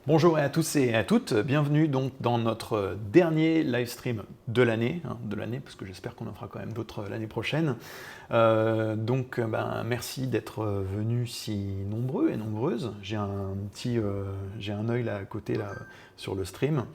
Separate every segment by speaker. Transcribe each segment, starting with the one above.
Speaker 1: Bonjour à tous et à toutes, bienvenue donc dans notre dernier live stream de l'année, parce que j'espère qu'on en fera quand même d'autres l'année prochaine. Merci d'être venus si nombreux et nombreuses. J'ai un œil là à côté là sur le stream.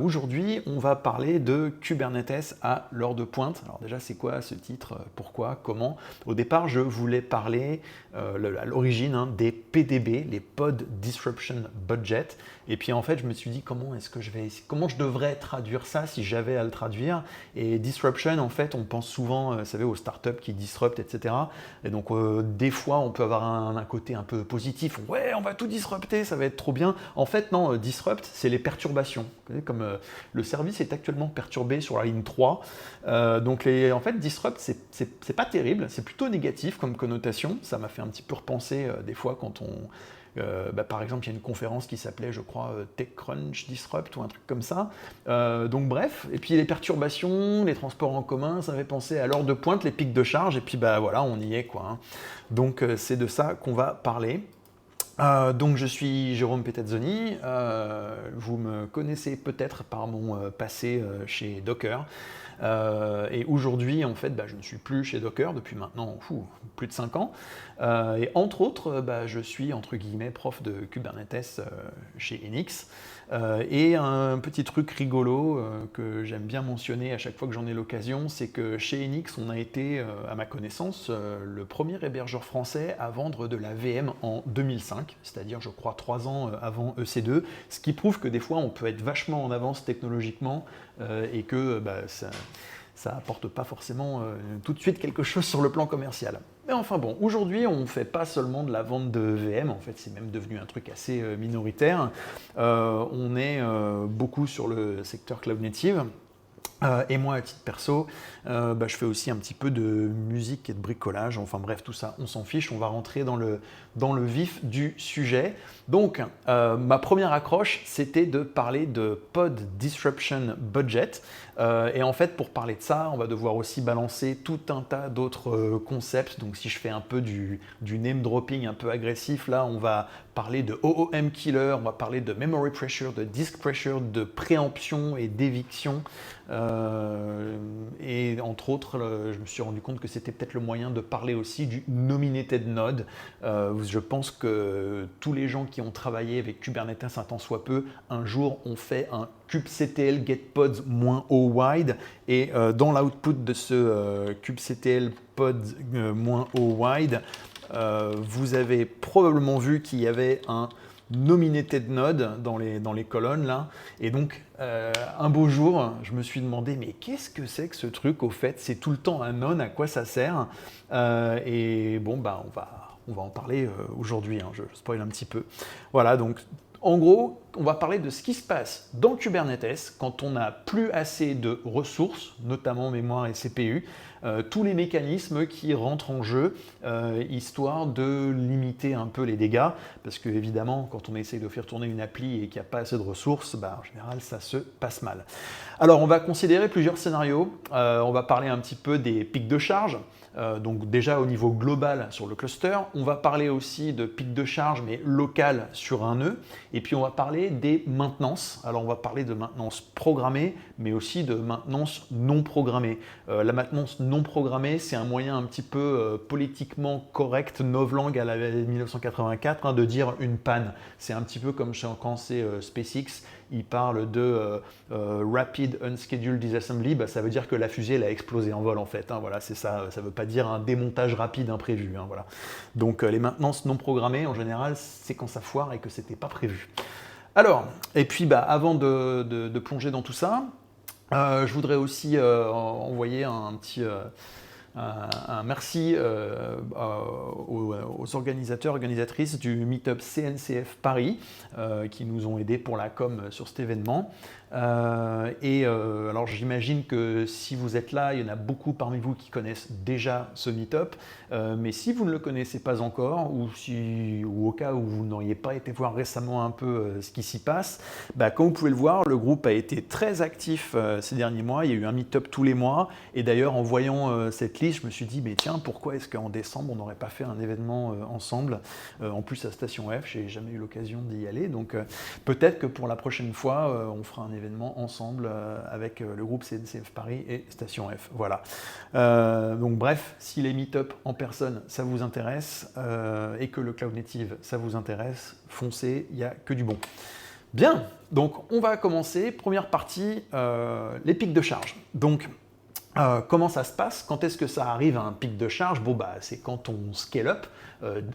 Speaker 1: Aujourd'hui, on va parler de Kubernetes à l'heure de pointe. Alors déjà, c'est quoi ce titre? Pourquoi? Comment? Au départ, je voulais parler à l'origine des PDB, les Pod Disruption Budget. Et puis en fait, je me suis dit comment je devrais traduire ça si j'avais à le traduire. Et disruption, en fait, on pense souvent, vous savez, aux startups qui disruptent, etc. Et donc des fois, on peut avoir un côté un peu positif. Ouais, on va tout disrupter, ça va être trop bien. En fait, non, disrupt, c'est les perturbations. Vous voyez, comme le service est actuellement perturbé sur la ligne 3. En fait, disrupt, c'est pas terrible, c'est plutôt négatif comme connotation. Ça m'a fait un petit peu repenser des fois quand par exemple, il y a une conférence qui s'appelait, je crois, TechCrunch Disrupt ou un truc comme ça. Bref, et puis les perturbations, les transports en commun, ça me fait penser à l'heure de pointe, les pics de charge, et puis voilà, on y est quoi. Hein. Donc c'est de ça qu'on va parler. Donc je suis Jérôme Petazzoni, vous me connaissez peut-être par mon passé chez Docker. Et aujourd'hui, en fait, je ne suis plus chez Docker depuis maintenant plus de 5 ans. Et entre autres, je suis, entre guillemets, prof de Kubernetes chez Enix. Et un petit truc rigolo que j'aime bien mentionner à chaque fois que j'en ai l'occasion, c'est que chez Enix, on a été, à ma connaissance, le premier hébergeur français à vendre de la VM en 2005, c'est-à-dire, je crois, 3 ans avant EC2, ce qui prouve que des fois, on peut être vachement en avance technologiquement et que ça apporte pas forcément tout de suite quelque chose sur le plan commercial. Mais enfin bon, aujourd'hui on ne fait pas seulement de la vente de VM, en fait c'est même devenu un truc assez minoritaire. On est beaucoup sur le secteur cloud native. Et moi, à titre perso, je fais aussi un petit peu de musique et de bricolage. Enfin bref, tout ça, on s'en fiche. On va rentrer dans le vif du sujet. Donc, ma première accroche, c'était de parler de Pod Disruption Budget. Et en fait, pour parler de ça, on va devoir aussi balancer tout un tas d'autres concepts. Donc, si je fais un peu du name dropping un peu agressif, là, on va parler de OOM killer, on va parler de memory pressure, de disk pressure, de préemption et d'éviction. Et entre autres, je me suis rendu compte que c'était peut-être le moyen de parler aussi du nominated node. Je pense que tous les gens qui ont travaillé avec Kubernetes un temps soit peu, un jour ont fait un kubectl getpods -o wide et dans l'output de ce kubectl pods -o wide, vous avez probablement vu qu'il y avait un nominated node dans les colonnes là. Et donc, un beau jour, je me suis demandé, mais qu'est-ce que c'est que ce truc au fait? C'est tout le temps un none, à quoi ça sert? On va en parler aujourd'hui, hein, je spoil un petit peu. Voilà, donc en gros, on va parler de ce qui se passe dans Kubernetes quand on n'a plus assez de ressources, notamment mémoire et CPU, tous les mécanismes qui rentrent en jeu, histoire de limiter un peu les dégâts, parce que évidemment, quand on essaye de faire tourner une appli et qu'il n'y a pas assez de ressources, en général, ça se passe mal. Alors, on va considérer plusieurs scénarios. On va parler un petit peu des pics de charge. Donc déjà au niveau global sur le cluster, on va parler aussi de pic de charge mais local sur un nœud, et puis on va parler des maintenances. Alors on va parler de maintenance programmée mais aussi de maintenance non programmée. La maintenance non programmée, c'est un moyen un petit peu politiquement correct, novlangue à la 1984, de dire une panne. C'est un petit peu comme quand c'est SpaceX, il parle de Rapid Unscheduled Disassembly, ça veut dire que la fusée elle a explosé en vol en fait. Voilà, c'est ça, ça ne veut pas dire un démontage rapide imprévu. Voilà. Donc les maintenances non programmées, en général, c'est quand ça foire et que c'était pas prévu. Alors, et puis avant de plonger dans tout ça, je voudrais aussi envoyer un petit... un merci aux organisateurs, organisatrices du Meetup CNCF Paris qui nous ont aidés pour la com sur cet événement. Alors j'imagine que si vous êtes là, il y en a beaucoup parmi vous qui connaissent déjà ce meet-up, mais si vous ne le connaissez pas encore, ou au cas où vous n'auriez pas été voir récemment un peu ce qui s'y passe, comme vous pouvez le voir, le groupe a été très actif ces derniers mois. Il y a eu un meet-up tous les mois, et d'ailleurs en voyant cette liste, je me suis dit, mais tiens, pourquoi est-ce qu'en décembre on n'aurait pas fait un événement ensemble, en plus à Station F, j'ai jamais eu l'occasion d'y aller, donc peut-être que pour la prochaine fois, on fera un événement ensemble avec le groupe CNCF Paris et Station F. Voilà. Donc bref, si les meet-up en personne, ça vous intéresse, et que le Cloud Native, ça vous intéresse, foncez, il n'y a que du bon. Bien, donc on va commencer. Première partie, les pics de charge. Donc, comment ça se passe? Quand est-ce que ça arrive à un pic de charge? C'est quand on scale up.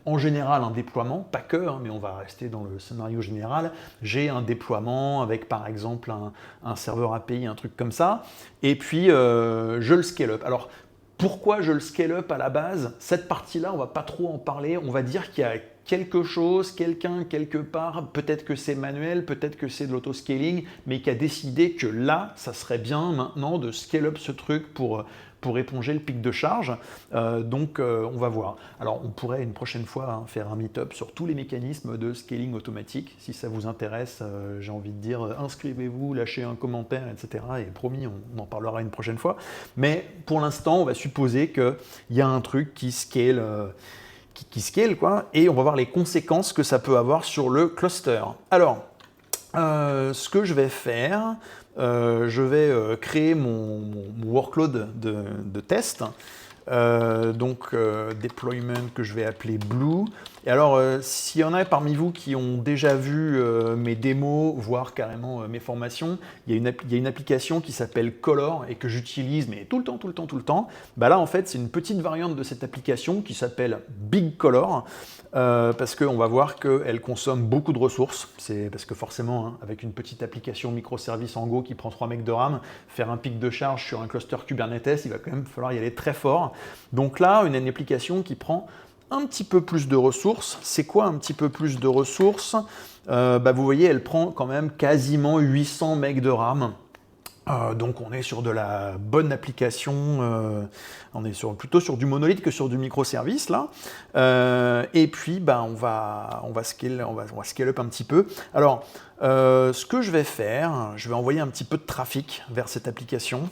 Speaker 1: En général, un déploiement, pas que, mais on va rester dans le scénario général. J'ai un déploiement avec par exemple un serveur API, un truc comme ça, et puis je le scale up. Alors, pourquoi je le scale up à la base? Cette partie-là, on va pas trop en parler. On va dire qu'il y a quelque chose, quelqu'un, quelque part, peut-être que c'est manuel, peut-être que c'est de l'autoscaling, mais qui a décidé que là, ça serait bien maintenant de scale up ce truc pour éponger le pic de charge. Donc, on va voir. Alors, on pourrait une prochaine fois faire un meet-up sur tous les mécanismes de scaling automatique. Si ça vous intéresse, j'ai envie de dire, inscrivez-vous, lâchez un commentaire, etc. Et promis, on en parlera une prochaine fois. Mais pour l'instant, on va supposer qu'il y a un truc qui scale, quoi, et on va voir les conséquences que ça peut avoir sur le cluster. Alors, ce que je vais faire, je vais créer mon workload de test. Deployment que je vais appeler Blue. Et alors, s'il y en a parmi vous qui ont déjà vu mes démos, voire carrément mes formations, il y a une application qui s'appelle Color et que j'utilise mais tout le temps. Là, en fait, c'est une petite variante de cette application qui s'appelle Big Color, parce qu'on va voir qu'elle consomme beaucoup de ressources. C'est parce que forcément, avec une petite application microservice en Go qui prend 3 mecs de RAM, faire un pic de charge sur un cluster Kubernetes, il va quand même falloir y aller très fort. Donc là, une application qui prend un petit peu plus de ressources. C'est quoi un petit peu plus de ressources? Vous voyez, elle prend quand même quasiment 800 megs de RAM. Donc on est sur de la bonne application, on est plutôt sur du monolithe que sur du microservice là. Et puis on va scale up un petit peu. Alors ce que je vais faire, je vais envoyer un petit peu de trafic vers cette application.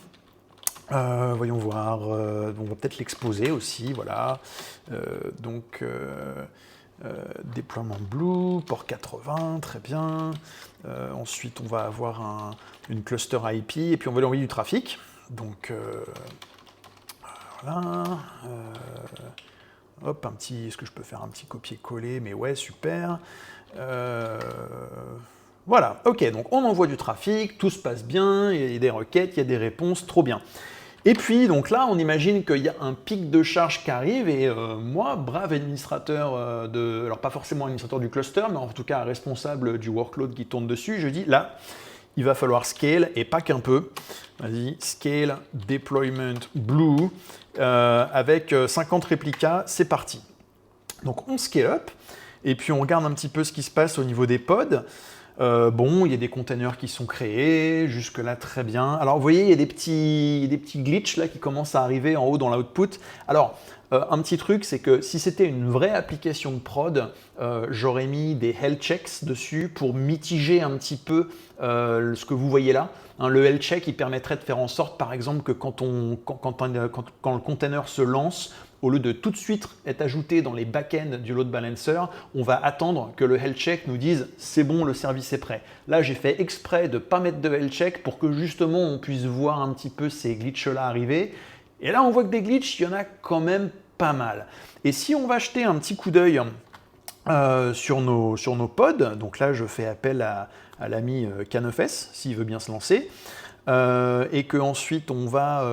Speaker 1: Voyons voir, on va peut-être l'exposer aussi, voilà. Déploiement Blue, port 80, très bien. Ensuite, on va avoir une cluster IP et puis on va lui envoyer du trafic. Donc, voilà. Hop, est-ce que je peux faire un petit copier-coller? Mais ouais, super. Voilà, ok, donc on envoie du trafic, tout se passe bien, il y a des requêtes, il y a des réponses, trop bien. Et puis, donc là, on imagine qu'il y a un pic de charge qui arrive, et moi, brave administrateur alors pas forcément administrateur du cluster, mais en tout cas responsable du workload qui tourne dessus, je dis là, il va falloir scale, et pas qu'un peu. Vas-y, scale, deployment, blue, avec 50 réplicas, c'est parti. Donc on scale up, et puis on regarde un petit peu ce qui se passe au niveau des pods. Il y a des containers qui sont créés, jusque-là très bien. Alors vous voyez, il y a des petits glitches là qui commencent à arriver en haut dans l'output. Alors, un petit truc, c'est que si c'était une vraie application de prod, j'aurais mis des health checks dessus pour mitiger un petit peu ce que vous voyez là. Le health check, il permettrait de faire en sorte, par exemple, que quand le container se lance, au lieu de tout de suite être ajouté dans les back-ends du load balancer, on va attendre que le health check nous dise « c'est bon, le service est prêt ». Là, j'ai fait exprès de ne pas mettre de health check pour que justement on puisse voir un petit peu ces glitches-là arriver. Et là, on voit que des glitches, il y en a quand même pas mal. Et si on va jeter un petit coup d'œil sur nos pods, donc là, je fais appel à l'ami K9S, s'il veut bien se lancer, et qu'ensuite on va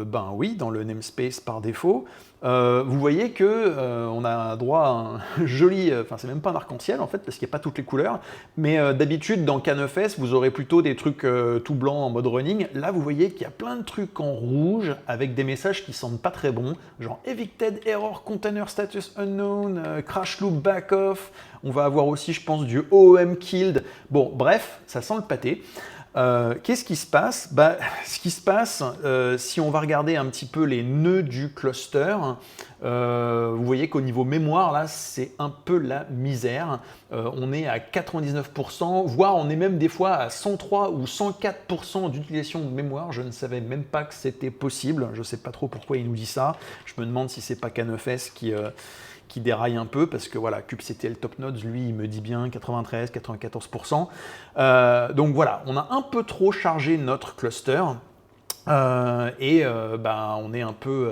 Speaker 1: dans le namespace par défaut. Vous voyez que on a droit à un joli, c'est même pas un arc-en-ciel en fait parce qu'il n'y a pas toutes les couleurs, mais d'habitude dans K9S vous aurez plutôt des trucs tout blancs en mode running. Là vous voyez qu'il y a plein de trucs en rouge avec des messages qui semblent pas très bons, genre evicted, error, container status unknown, crash loop back off. On va avoir aussi je pense du OOM killed. Bon bref, ça sent le pâté. Qu'est-ce qui se passe? Ce qui se passe, si on va regarder un petit peu les nœuds du cluster, vous voyez qu'au niveau mémoire, là, c'est un peu la misère. On est à 99%, voire on est même des fois à 103 ou 104% d'utilisation de mémoire. Je ne savais même pas que c'était possible. Je ne sais pas trop pourquoi il nous dit ça. Je me demande si c'est pas K9S qui déraille un peu, parce que voilà, kubectl Topnodes, lui, il me dit bien 93, 94%. Donc voilà, on a un peu trop chargé notre cluster, on est un peu,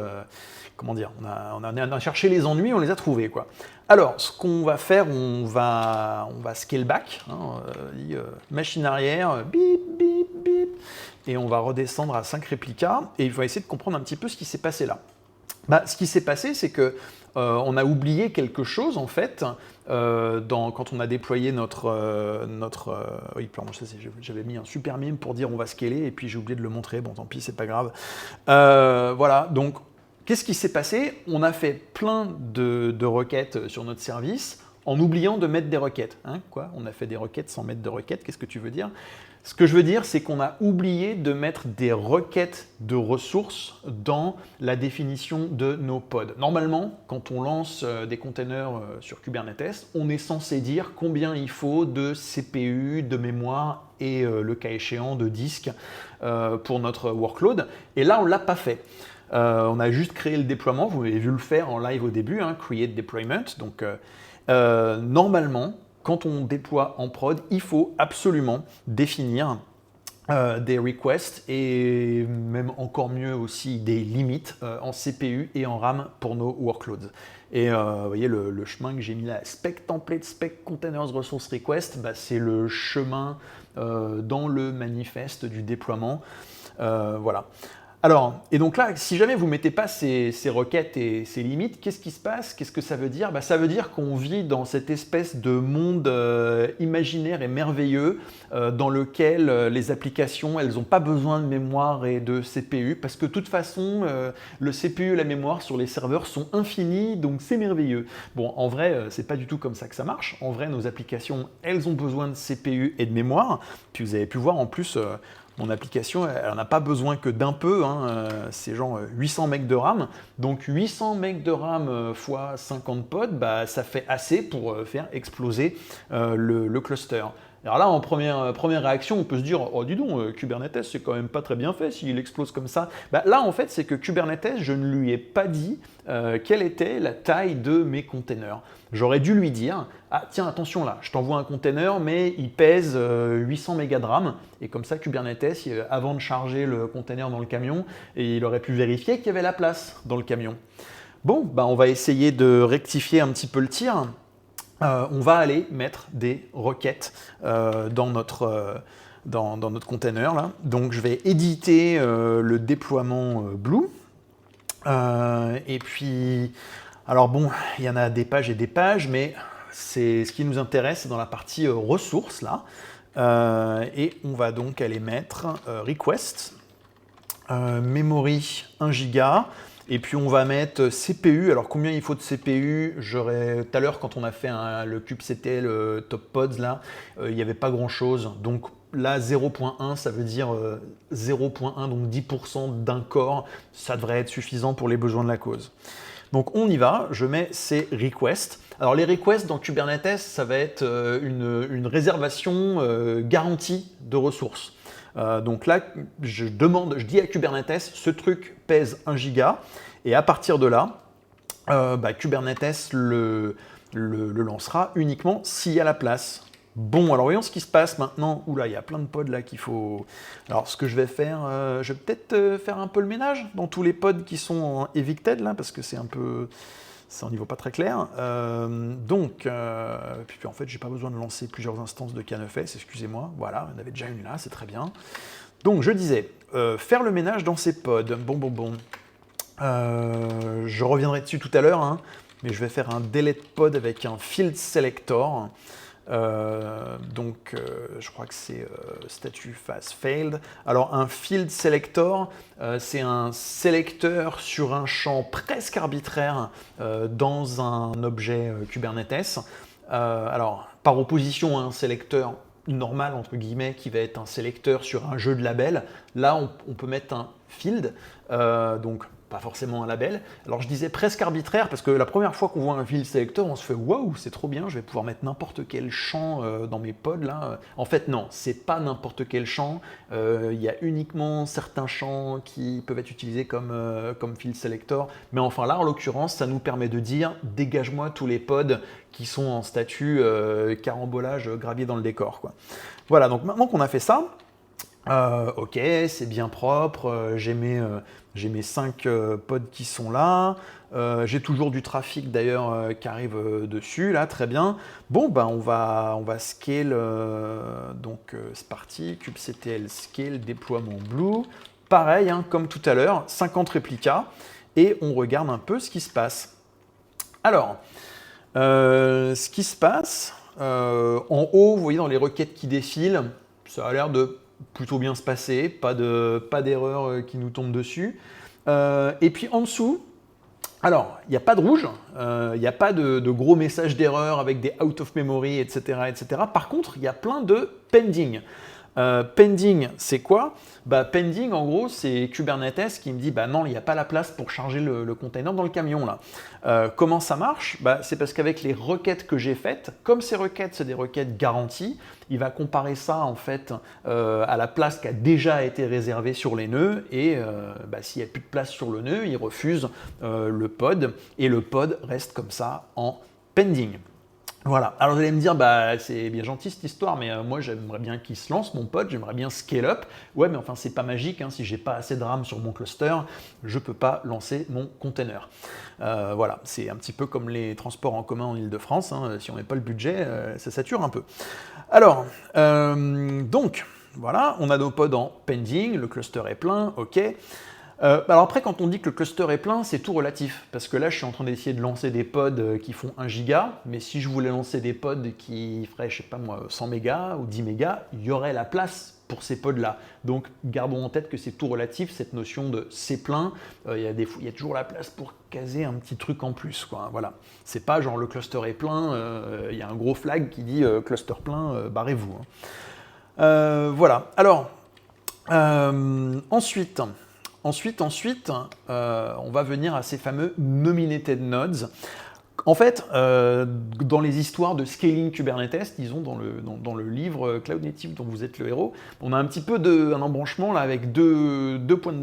Speaker 1: comment dire, on a cherché les ennuis, on les a trouvés, quoi. Alors, ce qu'on va faire, on va scale back, machine arrière, bip, bip, bip, et on va redescendre à 5 réplicas, et il va essayer de comprendre un petit peu ce qui s'est passé là. Ce qui s'est passé, c'est que on a oublié quelque chose en fait quand on a déployé oui, pardon, j'avais mis un super mime pour dire on va scaler et puis j'ai oublié de le montrer. Bon, tant pis, c'est pas grave. Voilà. Donc, qu'est-ce qui s'est passé? On a fait plein de requêtes sur notre service en oubliant de mettre des requêtes. Hein, quoi? On a fait des requêtes sans mettre de requêtes. Qu'est-ce que tu veux dire? Ce que je veux dire, c'est qu'on a oublié de mettre des requêtes de ressources dans la définition de nos pods. Normalement, quand on lance des containers sur Kubernetes, on est censé dire combien il faut de CPU, de mémoire et le cas échéant de disque pour notre workload. Et là, on ne l'a pas fait. On a juste créé le déploiement, vous avez vu le faire en live au début, hein, Create Deployment. Donc, normalement, quand on déploie en prod, il faut absolument définir des requests et même encore mieux aussi des limites en CPU et en RAM pour nos workloads. Et vous voyez le chemin que j'ai mis là, spec template, spec containers resource request, c'est le chemin dans le manifeste du déploiement. Voilà. Alors, et donc là, si jamais vous ne mettez pas ces requêtes et ces limites, qu'est-ce qui se passe? Qu'est-ce que ça veut dire? Ça veut dire qu'on vit dans cette espèce de monde imaginaire et merveilleux dans lequel les applications, elles n'ont pas besoin de mémoire et de CPU parce que de toute façon, le CPU et la mémoire sur les serveurs sont infinis, donc c'est merveilleux. Bon, en vrai, c'est pas du tout comme ça que ça marche. En vrai, nos applications, elles ont besoin de CPU et de mémoire. Puis vous avez pu voir en plus... mon application, elle n'a pas besoin que d'un peu, hein, c'est genre 800 MB de RAM. Donc 800 MB de RAM x 50 pods, ça fait assez pour faire exploser le cluster. Alors là, en première réaction, on peut se dire « Oh, dis donc, Kubernetes, c'est quand même pas très bien fait s'il explose comme ça. » Là, en fait, c'est que Kubernetes, je ne lui ai pas dit quelle était la taille de mes containers. J'aurais dû lui dire « Ah, tiens, attention là, je t'envoie un container, mais il pèse 800 mégas de RAM. » Et comme ça, Kubernetes, avant de charger le container dans le camion, il aurait pu vérifier qu'il y avait la place dans le camion. Bon, on va essayer de rectifier un petit peu le tir. On va aller mettre des requêtes dans notre container. Là. Donc je vais éditer le déploiement Blue. Et puis, alors bon, il y en a des pages et des pages, mais c'est ce qui nous intéresse, c'est dans la partie ressources là. Et on va donc aller mettre request, memory 1 giga. Et puis on va mettre CPU. Alors combien il faut de CPU? Tout à l'heure quand on a fait le kubectl top pods là, il n'y avait pas grand chose. Donc là 0.1 ça veut dire 0.1 donc 10% d'un core. Ça devrait être suffisant pour les besoins de la cause. Donc on y va, je mets ces requests. Alors les requests dans Kubernetes, ça va être une réservation garantie de ressources. Donc là, je dis à Kubernetes, ce truc pèse 1 giga, et à partir de là, Kubernetes le lancera uniquement s'il y a la place. Bon, alors voyons ce qui se passe maintenant. Oula, il y a plein de pods là qu'il faut... Alors ce que je vais faire, je vais peut-être faire un peu le ménage dans tous les pods qui sont en evicted là, parce que c'est un peu... C'est un niveau pas très clair. Puis en fait, j'ai pas besoin de lancer plusieurs instances de K9S, excusez-moi. Voilà, il y en avait déjà une là, c'est très bien. Donc je disais, faire le ménage dans ces pods. Bon. Je reviendrai dessus tout à l'heure, hein, mais je vais faire un delete pod avec un field selector. Je crois que c'est statut phase failed. Alors un field selector, c'est un sélecteur sur un champ presque arbitraire dans un objet Kubernetes. Alors par opposition à un sélecteur normal, entre guillemets, qui va être un sélecteur sur un jeu de label. Là, on peut mettre un field, donc pas forcément un label. Alors je disais presque arbitraire, parce que la première fois qu'on voit un field selector, on se fait waouh, c'est trop bien, je vais pouvoir mettre n'importe quel champ dans mes pods là. En fait non, c'est pas n'importe quel champ, il y a uniquement certains champs qui peuvent être utilisés comme field selector, mais enfin là en l'occurrence ça nous permet de dire dégage-moi tous les pods qui sont en statut carambolage gravier dans le décor, quoi. Voilà, donc maintenant qu'on a fait ça, ok, c'est bien propre, j'ai mes 5 pods qui sont là, j'ai toujours du trafic d'ailleurs qui arrive dessus, là, très bien. Bon, ben on va scale, donc c'est parti, kubectl scale, déploiement blue, pareil, hein, comme tout à l'heure, 50 réplicas, et on regarde un peu ce qui se passe. Alors, ce qui se passe, en haut, vous voyez dans les requêtes qui défilent, ça a l'air de plutôt bien se passer, pas d'erreur qui nous tombe dessus. Et puis en dessous, alors, il n'y a pas de rouge, il n'y a pas de gros messages d'erreur avec des out of memory, etc., etc. Par contre, il y a plein de pending. Pending, c'est quoi? Pending, en gros, c'est Kubernetes qui me dit non, il n'y a pas la place pour charger le container dans le camion là. Comment ça marche? C'est parce qu'avec les requêtes que j'ai faites, comme ces requêtes, c'est des requêtes garanties, il va comparer ça en fait à la place qui a déjà été réservée sur les nœuds et s'il n'y a plus de place sur le nœud, il refuse le pod et le pod reste comme ça en pending. Voilà, alors vous allez me dire, c'est bien gentil cette histoire, mais moi j'aimerais bien qu'il se lance, mon pote, j'aimerais bien scale up. Ouais, mais enfin c'est pas magique, hein, si j'ai pas assez de RAM sur mon cluster, je peux pas lancer mon container. Voilà, c'est un petit peu comme les transports en commun en Ile-de-France, hein, si on n'a pas le budget, ça sature un peu. Alors, donc, voilà, on a nos pods en pending, le cluster est plein, ok. Alors après, quand on dit que le cluster est plein, c'est tout relatif. Parce que là, je suis en train d'essayer de lancer des pods qui font 1 giga, mais si je voulais lancer des pods qui feraient, je sais pas moi, 100 mégas ou 10 mégas, il y aurait la place pour ces pods-là. Donc, gardons en tête que c'est tout relatif, cette notion de c'est plein. Il y a toujours la place pour caser un petit truc en plus, quoi. Voilà. C'est pas genre le cluster est plein, il y a un gros flag qui dit cluster plein, barrez-vous. Hein. Voilà. Alors, ensuite, on va venir à ces fameux nominated nodes. En fait, dans les histoires de scaling Kubernetes, disons dans le livre Cloud Native dont vous êtes le héros, on a un petit peu un embranchement là avec deux points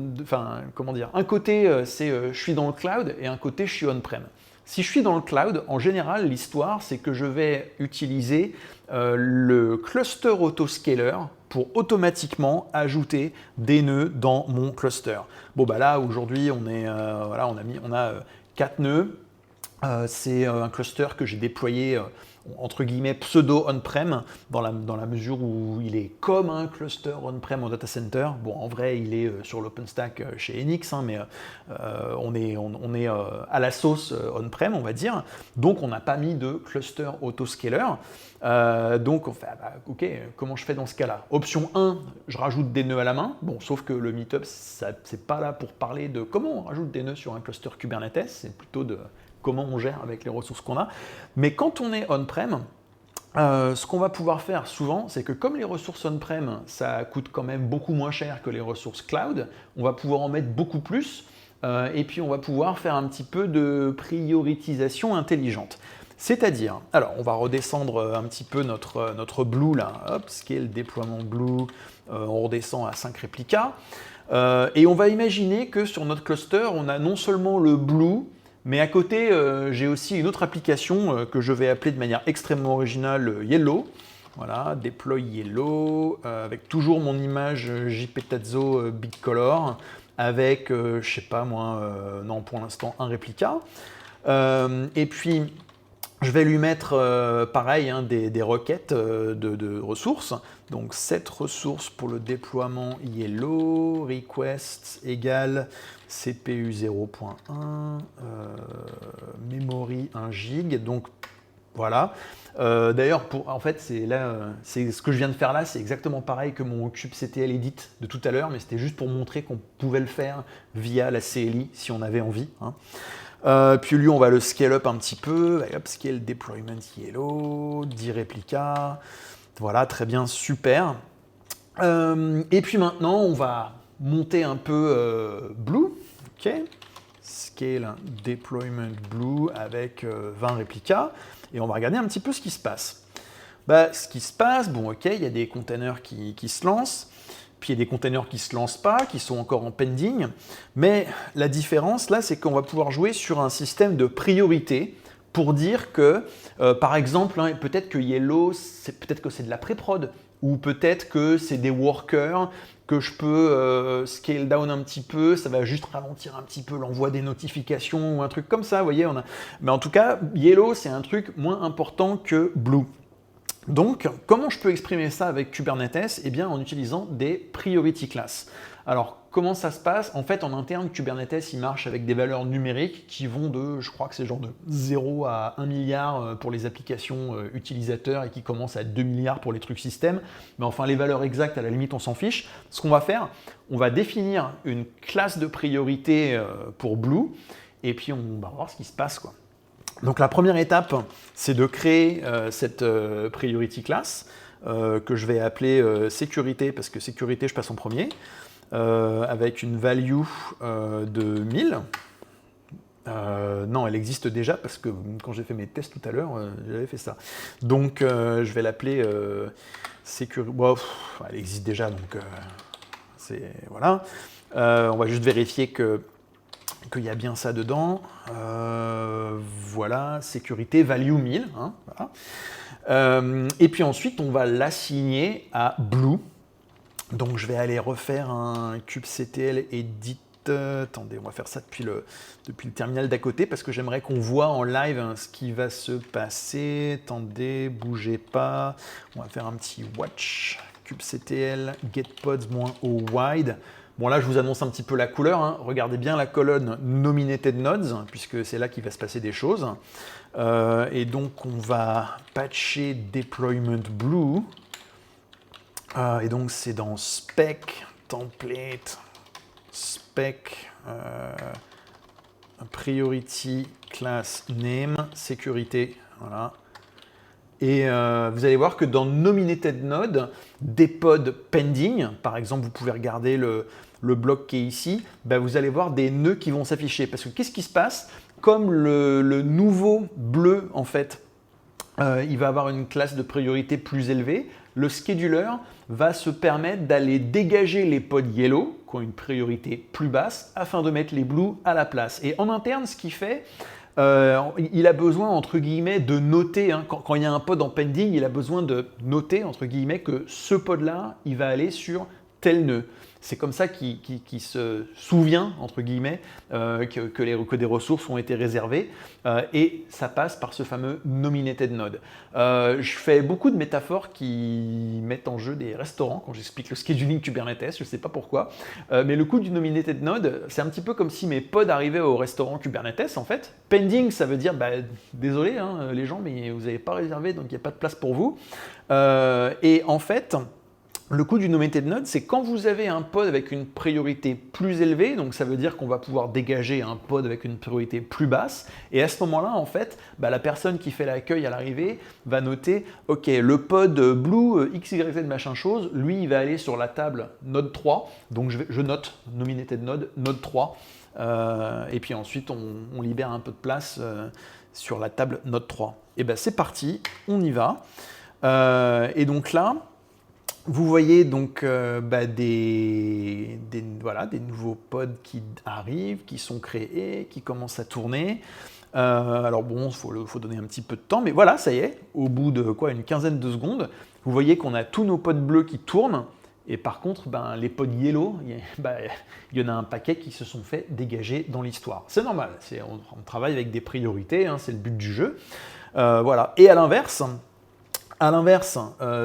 Speaker 1: comment dire, un côté c'est je suis dans le cloud et un côté je suis on-prem. Si je suis dans le cloud, en général, l'histoire, c'est que je vais utiliser le cluster autoscaler pour automatiquement ajouter des nœuds dans mon cluster. Bon, là, aujourd'hui, on a 4 nœuds. C'est un cluster que j'ai déployé entre guillemets pseudo on-prem dans la mesure où il est comme un cluster on-prem en data center. Bon, en vrai, il est sur l'OpenStack chez Enix, hein, mais on est à la sauce on-prem, on va dire. Donc, on n'a pas mis de cluster autoscaler. Donc, on fait, ok, comment je fais dans ce cas-là? Option 1, je rajoute des nœuds à la main. Bon, sauf que le meetup, c'est pas là pour parler de comment on rajoute des nœuds sur un cluster Kubernetes, c'est plutôt de comment on gère avec les ressources qu'on a. Mais quand on est on-prem, ce qu'on va pouvoir faire souvent, c'est que comme les ressources on-prem, ça coûte quand même beaucoup moins cher que les ressources cloud, on va pouvoir en mettre beaucoup plus, et puis on va pouvoir faire un petit peu de prioritisation intelligente. C'est-à-dire, alors on va redescendre un petit peu notre blue là, hop, scale déploiement blue, on redescend à 5 réplicas, et on va imaginer que sur notre cluster, on a non seulement le blue, mais à côté, j'ai aussi une autre application que je vais appeler de manière extrêmement originale Yellow. Voilà, deploy Yellow, avec toujours mon image JPTazo Bitcolor, avec, je sais pas moi, non pour l'instant un réplica. Et puis, je vais lui mettre, pareil, hein, des requêtes de ressources. Donc, cette ressource pour le déploiement Yellow, request égale CPU 0.1, memory 1 gig. Donc, voilà. D'ailleurs, en fait, c'est ce que je viens de faire là, c'est exactement pareil que mon kubectl edit de tout à l'heure, mais c'était juste pour montrer qu'on pouvait le faire via la CLI si on avait envie. Hein. Puis lui, on va le scale up un petit peu. Hop, scale deployment Yellow, 10 réplicas. Voilà, très bien, super. Et puis maintenant, on va monter un peu Blue. Ok. Scale Deployment Blue avec 20 réplicas. Et on va regarder un petit peu ce qui se passe. Bah, ce qui se passe, bon ok, il y a des containers qui se lancent, puis il y a des containers qui ne se lancent pas, qui sont encore en pending, mais la différence là, c'est qu'on va pouvoir jouer sur un système de priorité pour dire que, par exemple, hein, peut-être que Yellow, peut-être que c'est de la pré-prod, ou peut-être que c'est des workers, que je peux scale down un petit peu, ça va juste ralentir un petit peu l'envoi des notifications ou un truc comme ça, vous voyez. Mais en tout cas, Yellow, c'est un truc moins important que Blue. Donc, comment je peux exprimer ça avec Kubernetes? Eh bien, en utilisant des priority classes. Alors, comment ça se passe? En fait, en interne, Kubernetes, il marche avec des valeurs numériques qui vont de, je crois que c'est genre de 0 à 1 milliard pour les applications utilisateurs et qui commencent à 2 milliards pour les trucs système. Mais enfin, les valeurs exactes, à la limite, on s'en fiche. Ce qu'on va faire, on va définir une classe de priorité pour Blue et puis on va voir ce qui se passe, quoi. Donc la première étape, c'est de créer cette priority class que je vais appeler sécurité, parce que sécurité, je passe en premier, avec une value de 1000. Non, elle existe déjà, parce que quand j'ai fait mes tests tout à l'heure, j'avais fait ça. Donc je vais l'appeler sécurité. Bon, elle existe déjà, donc c'est... Voilà. On va juste vérifier qu'il y a bien ça dedans. Voilà, sécurité, value 1000. Hein, voilà. Et puis ensuite, on va l'assigner à Blue. Donc je vais aller refaire un kubectl edit. Attendez, on va faire ça depuis le terminal d'à côté parce que j'aimerais qu'on voit en live hein, ce qui va se passer. Attendez, bougez pas. On va faire un petit watch. kubectl getpods-o wide. Bon là, je vous annonce un petit peu la couleur. Hein. Regardez bien la colonne Nominated Nodes, puisque c'est là qu'il va se passer des choses. Et donc, on va patcher Deployment Blue. Et donc, c'est dans Spec, Template, Spec, Priority, Class, Name, Sécurité. Voilà. Et vous allez voir que dans Nominated Node, des pods pending, par exemple, vous pouvez regarder le bloc qui est ici, ben vous allez voir des nœuds qui vont s'afficher. Parce que qu'est-ce qui se passe? Comme le nouveau bleu, en fait, il va avoir une classe de priorité plus élevée, le scheduler va se permettre d'aller dégager les pods yellow, qui ont une priorité plus basse, afin de mettre les blue à la place. Et en interne, ce qu'il fait, il a besoin, entre guillemets, de noter, hein, quand il y a un pod en pending, il a besoin de noter, entre guillemets, que ce pod-là, il va aller sur tel nœud. C'est comme ça qu'il se souvient, entre guillemets, que des ressources ont été réservées, et ça passe par ce fameux Nominated Node. Je fais beaucoup de métaphores qui mettent en jeu des restaurants quand j'explique le scheduling Kubernetes, je ne sais pas pourquoi, mais le coup du Nominated Node, c'est un petit peu comme si mes pods arrivaient au restaurant Kubernetes, en fait. Pending, ça veut dire, bah, désolé hein, les gens, mais vous n'avez pas réservé, donc il n'y a pas de place pour vous. Et en fait, le coup du Nominated Node, c'est quand vous avez un pod avec une priorité plus élevée, donc ça veut dire qu'on va pouvoir dégager un pod avec une priorité plus basse, et à ce moment-là, en fait, bah, la personne qui fait l'accueil à l'arrivée va noter, ok, le pod blue XYZ machin chose, lui, il va aller sur la table node 3, donc je note Nominated Node, node 3, et puis ensuite, on libère un peu de place sur la table node 3. Et ben c'est parti, on y va. Et donc là, vous voyez donc des nouveaux pods qui arrivent, qui sont créés, qui commencent à tourner. Alors bon, il faut donner un petit peu de temps, mais voilà, ça y est, au bout de quoi, une quinzaine de secondes, vous voyez qu'on a tous nos pods bleus qui tournent, et par contre, les pods yellow, il y en a un paquet qui se sont fait dégager dans l'histoire. C'est normal, on travaille avec des priorités, hein, c'est le but du jeu. Voilà. Et à l'inverse,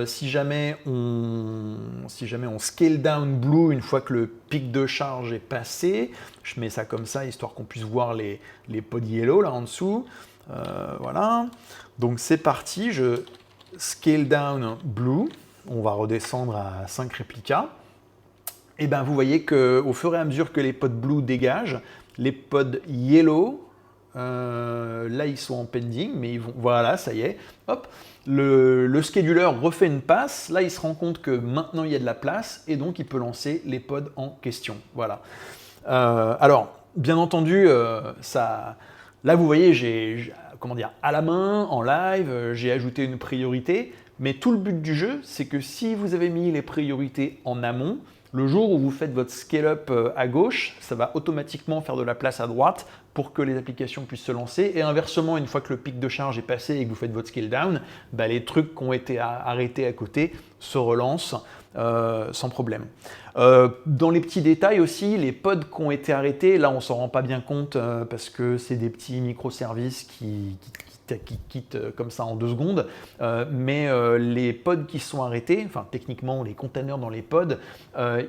Speaker 1: si jamais on scale down blue une fois que le pic de charge est passé, je mets ça comme ça histoire qu'on puisse voir les pods yellow là en dessous. Voilà. Donc c'est parti, je scale down blue. On va redescendre à 5 réplicas. Et bien vous voyez qu'au fur et à mesure que les pods blue dégagent, les pods yellow Là, ils sont en pending, mais ils vont, voilà, ça y est. Hop, le scheduler refait une passe. Là, il se rend compte que maintenant, il y a de la place et donc il peut lancer les pods en question. Voilà. Alors, bien entendu, là, vous voyez, comment dire, à la main, en live, j'ai ajouté une priorité. Mais tout le but du jeu, c'est que si vous avez mis les priorités en amont, le jour où vous faites votre scale-up à gauche, ça va automatiquement faire de la place à droite pour que les applications puissent se lancer. Et inversement, une fois que le pic de charge est passé et que vous faites votre scale down, bah, les trucs qui ont été arrêtés à côté se relancent sans problème. Dans les petits détails aussi, les pods qui ont été arrêtés, là on ne s'en rend pas bien compte parce que c'est des petits microservices qui quittent comme ça en 2 secondes, mais les pods qui sont arrêtés, enfin techniquement les containers dans les pods,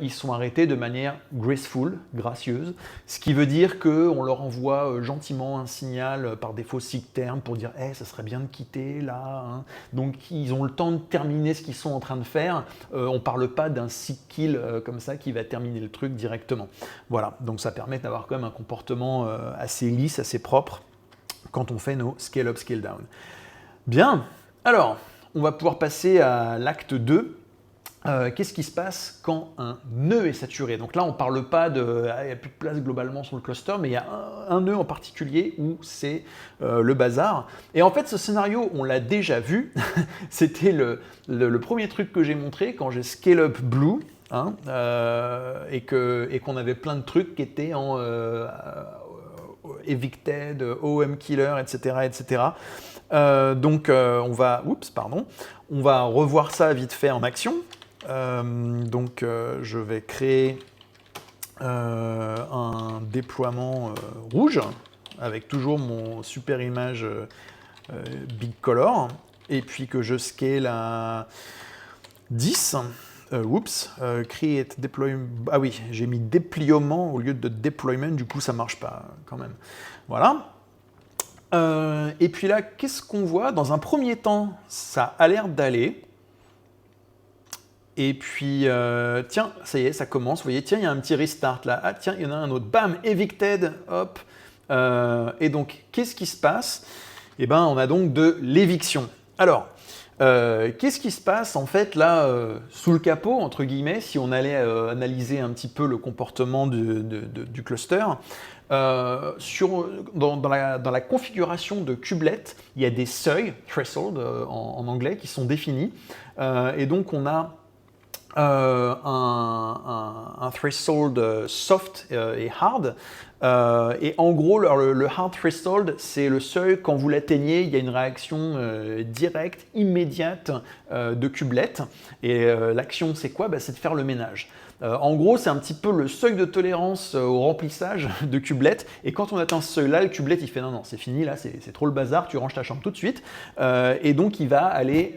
Speaker 1: ils sont arrêtés de manière graceful, gracieuse, ce qui veut dire qu'on leur envoie gentiment un signal par défaut SIG-term pour dire hey, ça serait bien de quitter là, hein. Donc ils ont le temps de terminer ce qu'ils sont en train de faire, on ne parle pas d'un SIG-kill comme ça qui va terminer le truc directement. Voilà, donc ça permet d'avoir quand même un comportement assez lisse, assez propre quand on fait nos scale-up, scale-down. Bien, alors, on va pouvoir passer à l'acte 2. Qu'est-ce qui se passe quand un nœud est saturé? Donc là, on ne parle pas il n'y a plus de place globalement sur le cluster, mais il y a un nœud en particulier où c'est le bazar. Et en fait, ce scénario, on l'a déjà vu. C'était le premier truc que j'ai montré quand j'ai scale-up blue. Hein, et qu'on avait plein de trucs qui étaient en evicted, OM killer, etc. etc. Donc on va revoir ça vite fait en action. Donc je vais créer un déploiement rouge avec toujours mon super image big color et puis que je scale à 10. Create deployment. Ah oui, j'ai mis déploiement au lieu de deployment, du coup ça marche pas quand même. Voilà. Et puis là, qu'est-ce qu'on voit? Dans un premier temps, ça a l'air d'aller. Et puis, tiens, ça y est, ça commence. Vous voyez, tiens, il y a un petit restart là. Ah tiens, il y en a un autre. Bam, evicted. Hop. Et donc, qu'est-ce qui se passe? Eh ben, on a donc de l'éviction. Alors, qu'est-ce qui se passe en fait là sous le capot entre guillemets si on allait analyser un petit peu le comportement du cluster dans la configuration de kubelet, il y a des seuils, threshold en anglais, qui sont définis et donc on a un threshold soft et hard. Et en gros, le hard threshold, c'est le seuil, quand vous l'atteignez, il y a une réaction directe, immédiate de kubelet. Et l'action, c'est quoi? C'est de faire le ménage. En gros, c'est un petit peu le seuil de tolérance au remplissage de kubelet. Et quand on atteint ce seuil-là, le kubelet, il fait non, c'est fini, là, c'est trop le bazar, tu ranges ta chambre tout de suite. Et donc, il va aller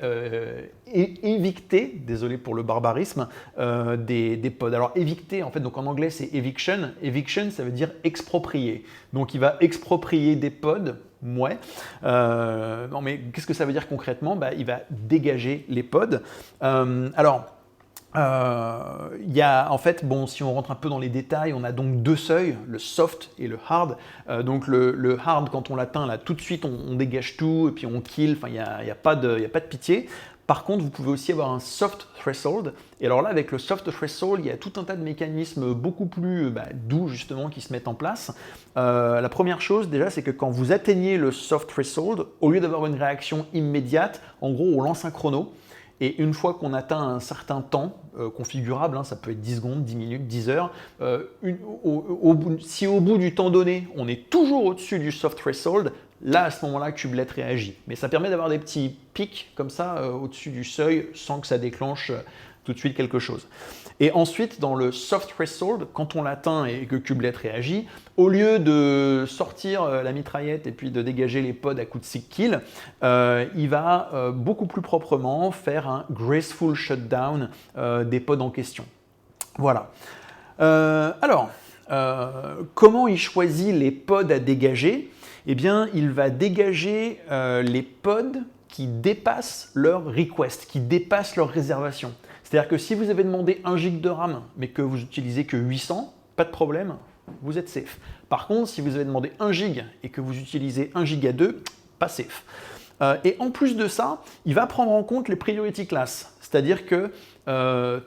Speaker 1: évicter, désolé pour le barbarisme, des pods. Alors, évicter, en fait, donc en anglais, c'est eviction. Eviction, ça veut dire exproprier. Donc, il va exproprier des pods. Ouais. Non, mais qu'est-ce que ça veut dire concrètement? Il va dégager les pods. Il y a en fait, bon, si on rentre un peu dans les détails, on a donc 2 seuils, le soft et le hard. Donc le hard, quand on l'atteint, là tout de suite on dégage tout et puis on kill, enfin il n'y a pas de pitié. Par contre, vous pouvez aussi avoir un soft threshold. Et alors là, avec le soft threshold, il y a tout un tas de mécanismes beaucoup plus doux justement qui se mettent en place. La première chose déjà, c'est que quand vous atteignez le soft threshold, au lieu d'avoir une réaction immédiate, en gros on lance un chrono. Et une fois qu'on atteint un certain temps configurable, ça peut être 10 secondes, 10 minutes, 10 heures, si au bout du temps donné, on est toujours au-dessus du soft threshold, là, à ce moment-là, kubelet réagit. Mais ça permet d'avoir des petits pics comme ça au-dessus du seuil sans que ça déclenche tout de suite quelque chose. Et ensuite, dans le soft threshold, quand on l'atteint et que kubelet réagit, au lieu de sortir la mitraillette et puis de dégager les pods à coup de SIG-kill, il va beaucoup plus proprement faire un graceful shutdown des pods en question. Voilà. Comment il choisit les pods à dégager? Eh bien, il va dégager les pods qui dépassent leur request, qui dépassent leur réservation. C'est-à-dire que si vous avez demandé 1 GB de RAM, mais que vous utilisez que 800, pas de problème, vous êtes safe. Par contre, si vous avez demandé 1 gig et que vous utilisez 1 giga 2, pas safe. Et en plus de ça, il va prendre en compte les priority class. C'est-à-dire que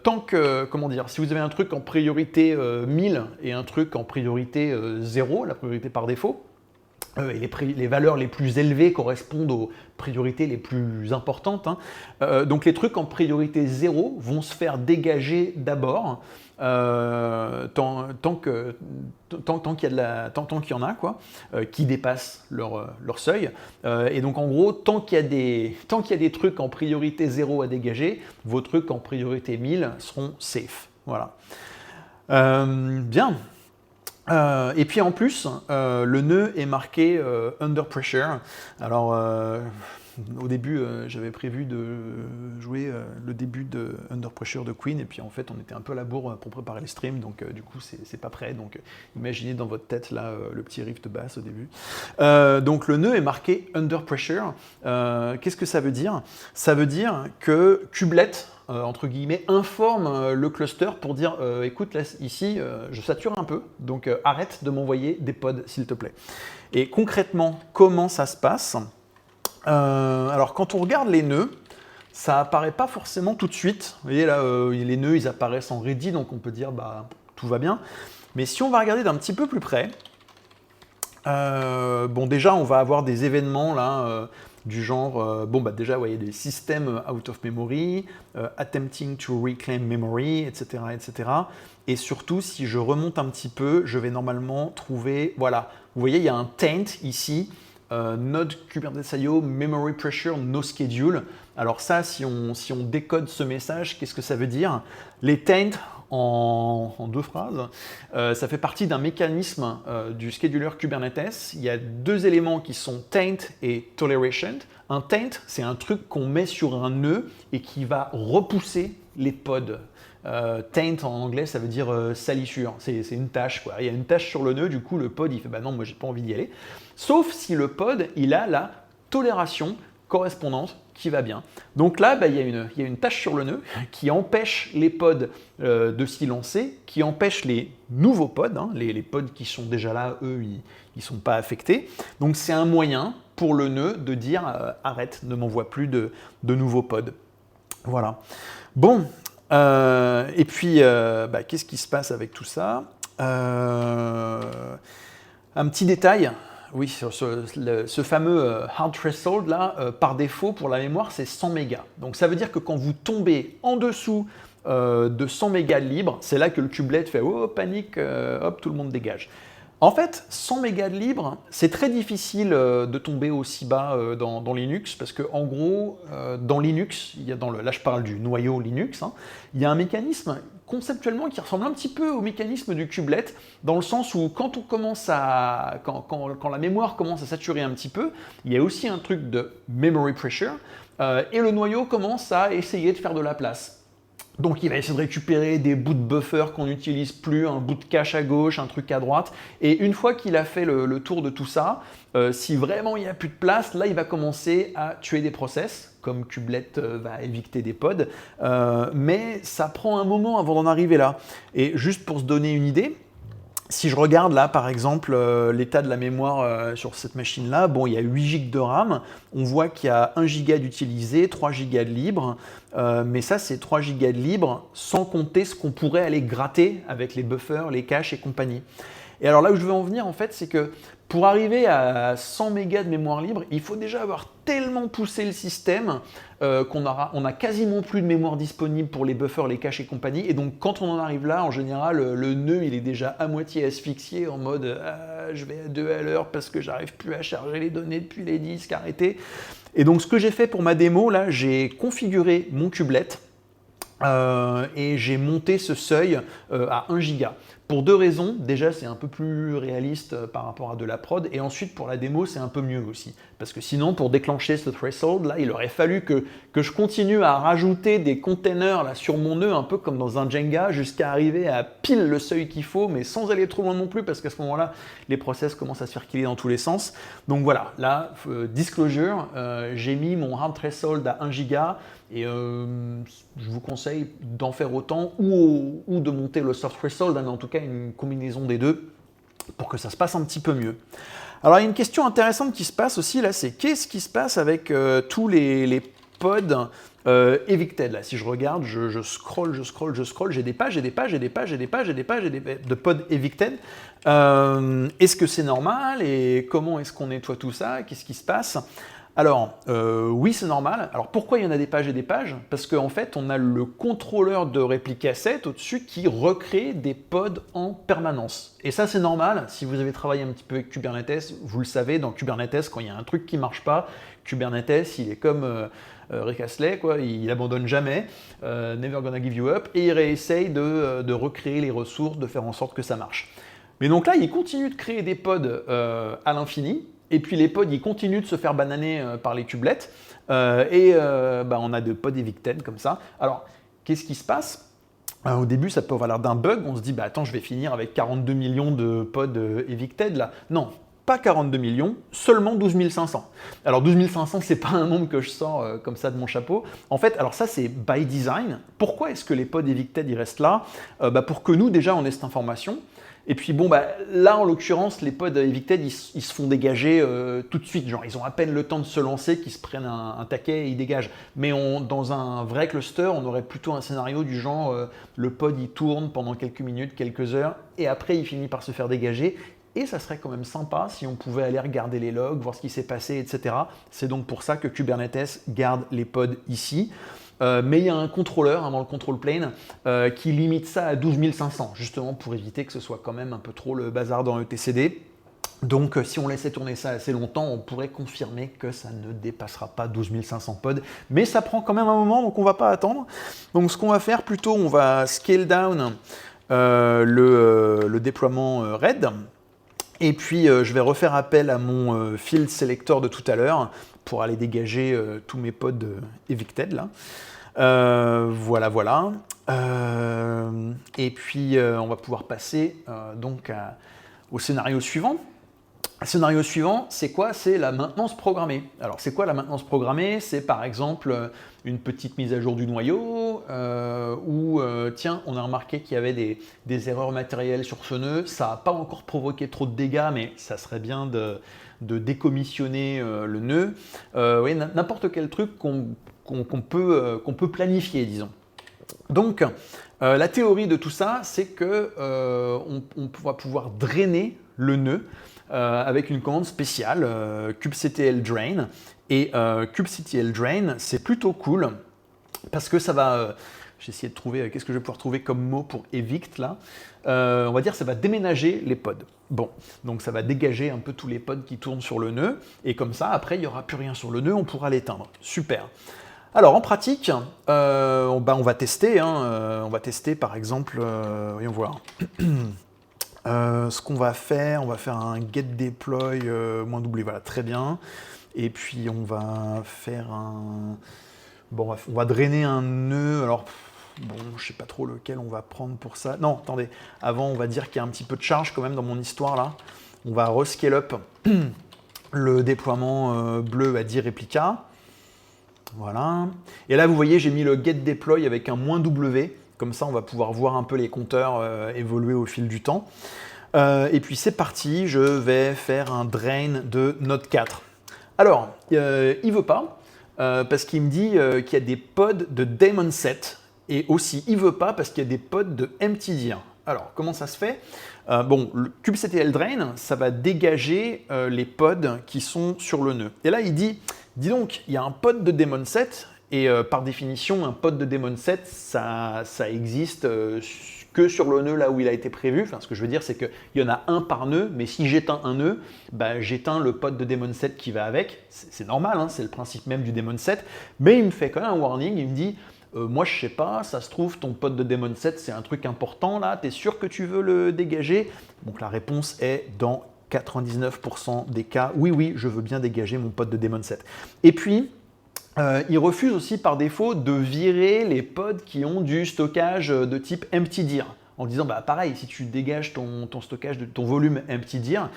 Speaker 1: tant que, comment dire, si vous avez un truc en priorité 1000 et un truc en priorité 0, la priorité par défaut, et les valeurs les plus élevées correspondent aux priorités les plus importantes, hein. Donc les trucs en priorité 0 vont se faire dégager d'abord tant qu'il y en a, quoi, qui dépassent leur seuil. Et donc en gros, tant qu'il y a des trucs en priorité 0 à dégager, vos trucs en priorité 1000 seront safe. Voilà. Bien. Et puis en plus, le nœud est marqué under pressure. Alors au début, j'avais prévu de jouer le début de Under Pressure de Queen, et puis en fait, on était un peu à la bourre pour préparer les streams, donc du coup, c'est pas prêt. Donc imaginez dans votre tête là le petit riff de basse au début. Donc le nœud est marqué Under Pressure. Qu'est-ce que ça veut dire? Ça veut dire que Kubelet, entre guillemets, informe le cluster pour dire écoute, là, ici, je sature un peu, donc arrête de m'envoyer des pods, s'il te plaît. Et concrètement, comment ça se passe? Alors, quand on regarde les nœuds, ça apparaît pas forcément tout de suite. Vous voyez là, les nœuds, ils apparaissent en ready, donc on peut dire bah tout va bien. Mais si on va regarder d'un petit peu plus près, bon déjà, on va avoir des événements là. Du genre, bon bah déjà, vous voyez des systèmes out of memory, attempting to reclaim memory, etc., etc. Et surtout, si je remonte un petit peu, je vais normalement trouver, voilà, vous voyez, il y a un taint ici, Node Kubernetes IO Memory Pressure No Schedule. Alors ça, si on décode ce message, qu'est-ce que ça veut dire? Les taints, en deux phrases, ça fait partie d'un mécanisme du scheduler Kubernetes. Il y a deux éléments qui sont taint et toleration. Un taint, c'est un truc qu'on met sur un nœud et qui va repousser les pods. Taint en anglais, ça veut dire salissure, c'est une tâche, quoi. Il y a une tâche sur le nœud, du coup le pod il fait bah non, moi j'ai pas envie d'y aller. Sauf si le pod il a la tolération correspondante qui va bien. Donc là, bah, il y a une tâche sur le nœud qui empêche les pods de s'y lancer, qui empêche les nouveaux pods, hein, les pods qui sont déjà là, eux, ils ne sont pas affectés. Donc c'est un moyen pour le nœud de dire arrête, ne m'envoie plus de nouveaux pods. Voilà. Bon. Et puis, bah, qu'est-ce qui se passe avec tout ça? Un petit détail, oui, sur ce fameux hard threshold là, par défaut pour la mémoire, c'est 100 mégas. Donc ça veut dire que quand vous tombez en dessous de 100 mégas de libre, c'est là que le kubelet fait oh panique, hop, tout le monde dégage. En fait, 100 mégas de libre, c'est très difficile de tomber aussi bas dans Linux, parce que en gros, dans Linux, il y a là je parle du noyau Linux, hein, il y a un mécanisme conceptuellement qui ressemble un petit peu au mécanisme du kubelet, dans le sens où quand la mémoire commence à saturer un petit peu, il y a aussi un truc de memory pressure, et le noyau commence à essayer de faire de la place. Donc il va essayer de récupérer des bouts de buffer qu'on n'utilise plus, un bout de cache à gauche, un truc à droite. Et une fois qu'il a fait le tour de tout ça, si vraiment il n'y a plus de place, là il va commencer à tuer des process, comme Kubelet va évicter des pods. Mais ça prend un moment avant d'en arriver là. Et juste pour se donner une idée, si je regarde là par exemple l'état de la mémoire sur cette machine là, bon il y a 8 Go de RAM, on voit qu'il y a 1 Go d'utilisé, 3 Go de libre, mais ça c'est 3 Go de libre sans compter ce qu'on pourrait aller gratter avec les buffers, les caches et compagnie. Et alors là où je veux en venir en fait, c'est que pour arriver à 100 mégas de mémoire libre, il faut déjà avoir tellement poussé le système qu'on a quasiment plus de mémoire disponible pour les buffers, les caches et compagnie. Et donc quand on en arrive là, en général, le nœud il est déjà à moitié asphyxié en mode je vais à 2 à l'heure parce que j'arrive plus à charger les données depuis les disques, arrêtez. Et donc ce que j'ai fait pour ma démo, là, j'ai configuré mon kubelet et j'ai monté ce seuil à 1 giga. Pour deux raisons, déjà c'est un peu plus réaliste par rapport à de la prod, et ensuite pour la démo c'est un peu mieux aussi. Parce que sinon pour déclencher ce threshold, là il aurait fallu que je continue à rajouter des containers là, sur mon nœud, un peu comme dans un Jenga, jusqu'à arriver à pile le seuil qu'il faut, mais sans aller trop loin non plus, parce qu'à ce moment-là, les process commencent à se faire killer dans tous les sens. Donc voilà, là, disclosure, j'ai mis mon hard threshold à 1 giga, et je vous conseille d'en faire autant ou de monter le soft threshold, mais en tout cas une combinaison des deux. pour que ça se passe un petit peu mieux. Alors, il y a une question intéressante qui se passe aussi là, c'est qu'est-ce qui se passe avec tous les pods evicted là. Si je regarde, je scroll, j'ai des pages de pods evicted. Est-ce que c'est normal et comment est-ce qu'on nettoie tout ça? Qu'est-ce qui se passe? Alors, oui, c'est normal. Alors, pourquoi il y en a des pages et des pages? Parce qu'en fait, on a le contrôleur de réplique asset au-dessus qui recrée des pods en permanence. Et ça, c'est normal. Si vous avez travaillé un petit peu avec Kubernetes, vous le savez, dans Kubernetes, quand il y a un truc qui ne marche pas, Kubernetes, il est comme Rick Astley, quoi, il abandonne jamais, never gonna give you up, et il réessaye de recréer les ressources, de faire en sorte que ça marche. Mais donc là, il continue de créer des pods à l'infini, et puis les pods, ils continuent de se faire bananer par les kubelettes, on a des pods evicted comme ça. Alors, qu'est-ce qui se passe? Au début, ça peut avoir l'air d'un bug, on se dit, attends, je vais finir avec 42 millions de pods evicted là. Non, pas 42 millions, seulement 12 500. Alors 12 500, c'est pas un nombre que je sors comme ça de mon chapeau. En fait, alors ça c'est by design. Pourquoi est-ce que les pods evicted ils restent là? Pour que nous déjà on ait cette information. Et puis là en l'occurrence, les pods evicted ils se font dégager tout de suite. Genre ils ont à peine le temps de se lancer, qu'ils se prennent un taquet et ils dégagent. Mais dans un vrai cluster, on aurait plutôt un scénario du genre le pod il tourne pendant quelques minutes, quelques heures, et après il finit par se faire dégager. Et ça serait quand même sympa si on pouvait aller regarder les logs, voir ce qui s'est passé, etc. C'est donc pour ça que Kubernetes garde les pods ici. Mais il y a un contrôleur dans le control plane qui limite ça à 12 500, justement pour éviter que ce soit quand même un peu trop le bazar dans etcd. Donc si on laissait tourner ça assez longtemps, on pourrait confirmer que ça ne dépassera pas 12 500 pods. Mais ça prend quand même un moment, donc on ne va pas attendre. Donc ce qu'on va faire plutôt, on va scale down le déploiement RAID. Et puis, je vais refaire appel à mon field selector de tout à l'heure pour aller dégager tous mes pods evicted là. Voilà. Et puis, on va pouvoir passer au scénario suivant. Le scénario suivant, c'est quoi? C'est la maintenance programmée. Alors, c'est quoi la maintenance programmée? C'est par exemple une petite mise à jour du noyau, tiens, on a remarqué qu'il y avait des erreurs matérielles sur ce nœud, ça n'a pas encore provoqué trop de dégâts, mais ça serait bien de décommissionner le nœud. Oui, n'importe quel truc qu'on peut planifier, disons. Donc, la théorie de tout ça, c'est que on va pouvoir drainer le nœud avec une commande spéciale, kubectl drain. Et kubectl drain, c'est plutôt cool parce que ça va. J'ai essayé de trouver, qu'est-ce que je vais pouvoir trouver comme mot pour evict là. On va dire que ça va déménager les pods. Bon, donc ça va dégager un peu tous les pods qui tournent sur le nœud. Et comme ça, après, il n'y aura plus rien sur le nœud, on pourra l'éteindre. Super. Alors en pratique, on va tester. On va tester par exemple, voyons voir. Ce qu'on va faire un get deploy -w, voilà, très bien. Et puis on va faire on va drainer un nœud. Alors je sais pas trop lequel on va prendre pour ça. Non, attendez. Avant, on va dire qu'il y a un petit peu de charge quand même dans mon histoire là. On va rescale up le déploiement bleu à 10 réplicas. Voilà. Et là, vous voyez, j'ai mis le get deploy avec un -w. Comme ça, on va pouvoir voir un peu les compteurs évoluer au fil du temps. Et puis, c'est parti. Je vais faire un drain de node 4. Alors, il ne veut pas, parce qu'il me dit qu'il y a des pods de daemon set. Et aussi, il ne veut pas parce qu'il y a des pods de emptydir. Alors, comment ça se fait? Le kubectl drain, ça va dégager les pods qui sont sur le nœud. Et là, il dit, dis donc, il y a un pod de daemon set, et par définition, un pod de daemon set, ça existe que sur le nœud là où il a été prévu. Enfin, ce que je veux dire, c'est qu'il y en a un par nœud, mais si j'éteins un nœud, j'éteins le pod de daemon set qui va avec. C'est normal, hein, c'est le principe même du daemon set. Mais il me fait quand même un warning, il me dit, moi je sais pas, ça se trouve, ton pod de daemon set, c'est un truc important là, t'es sûr que tu veux le dégager? Donc la réponse est dans 99% des cas, oui, je veux bien dégager mon pod de daemon set. Et puis, il refuse aussi par défaut de virer les pods qui ont du stockage de type emptydir. En disant, pareil, si tu dégages ton stockage, ton volume emptydir,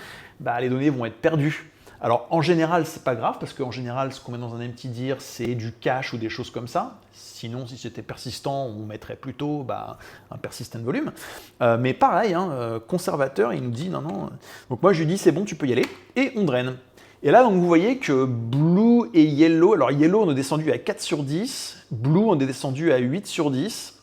Speaker 1: les données vont être perdues. Alors en général, c'est pas grave parce qu'en général, ce qu'on met dans un empty dir, c'est du cache ou des choses comme ça. Sinon, si c'était persistant, on mettrait plutôt un persistent volume. Mais pareil, hein, conservateur, il nous dit non, non. Donc moi, je lui dis c'est bon, tu peux y aller, et on draine. Et là, donc, vous voyez que Blue et Yellow, alors Yellow, on est descendu à 4 sur 10, Blue, on est descendu à 8 sur 10.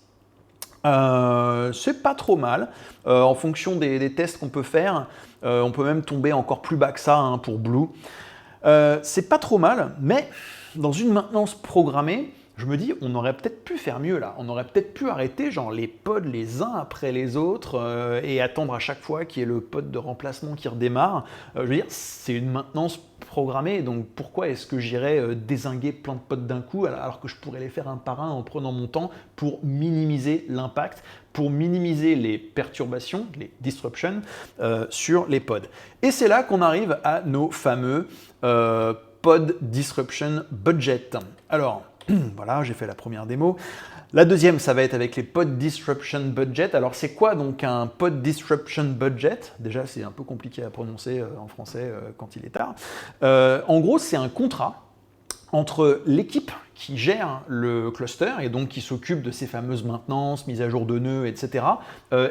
Speaker 1: C'est pas trop mal. En fonction des tests qu'on peut faire, on peut même tomber encore plus bas que ça hein, pour Blue. C'est pas trop mal, mais dans une maintenance programmée, je me dis, on aurait peut-être pu faire mieux là. On aurait peut-être pu arrêter genre les pods les uns après les autres et attendre à chaque fois qu'il y ait le pod de remplacement qui redémarre. Je veux dire, c'est une maintenance programmée, donc pourquoi est-ce que j'irais dézinguer plein de pods d'un coup alors que je pourrais les faire un par un en prenant mon temps pour minimiser l'impact, pour minimiser les perturbations, les disruptions sur les pods. Et c'est là qu'on arrive à nos fameux pod disruption budget. Alors, voilà, j'ai fait la première démo. La deuxième, ça va être avec les pod disruption budget. Alors, c'est quoi donc un pod disruption budget? Déjà, c'est un peu compliqué à prononcer en français quand il est tard. En gros, c'est un contrat entre l'équipe qui gère le cluster et donc qui s'occupe de ces fameuses maintenances, mises à jour de nœuds, etc.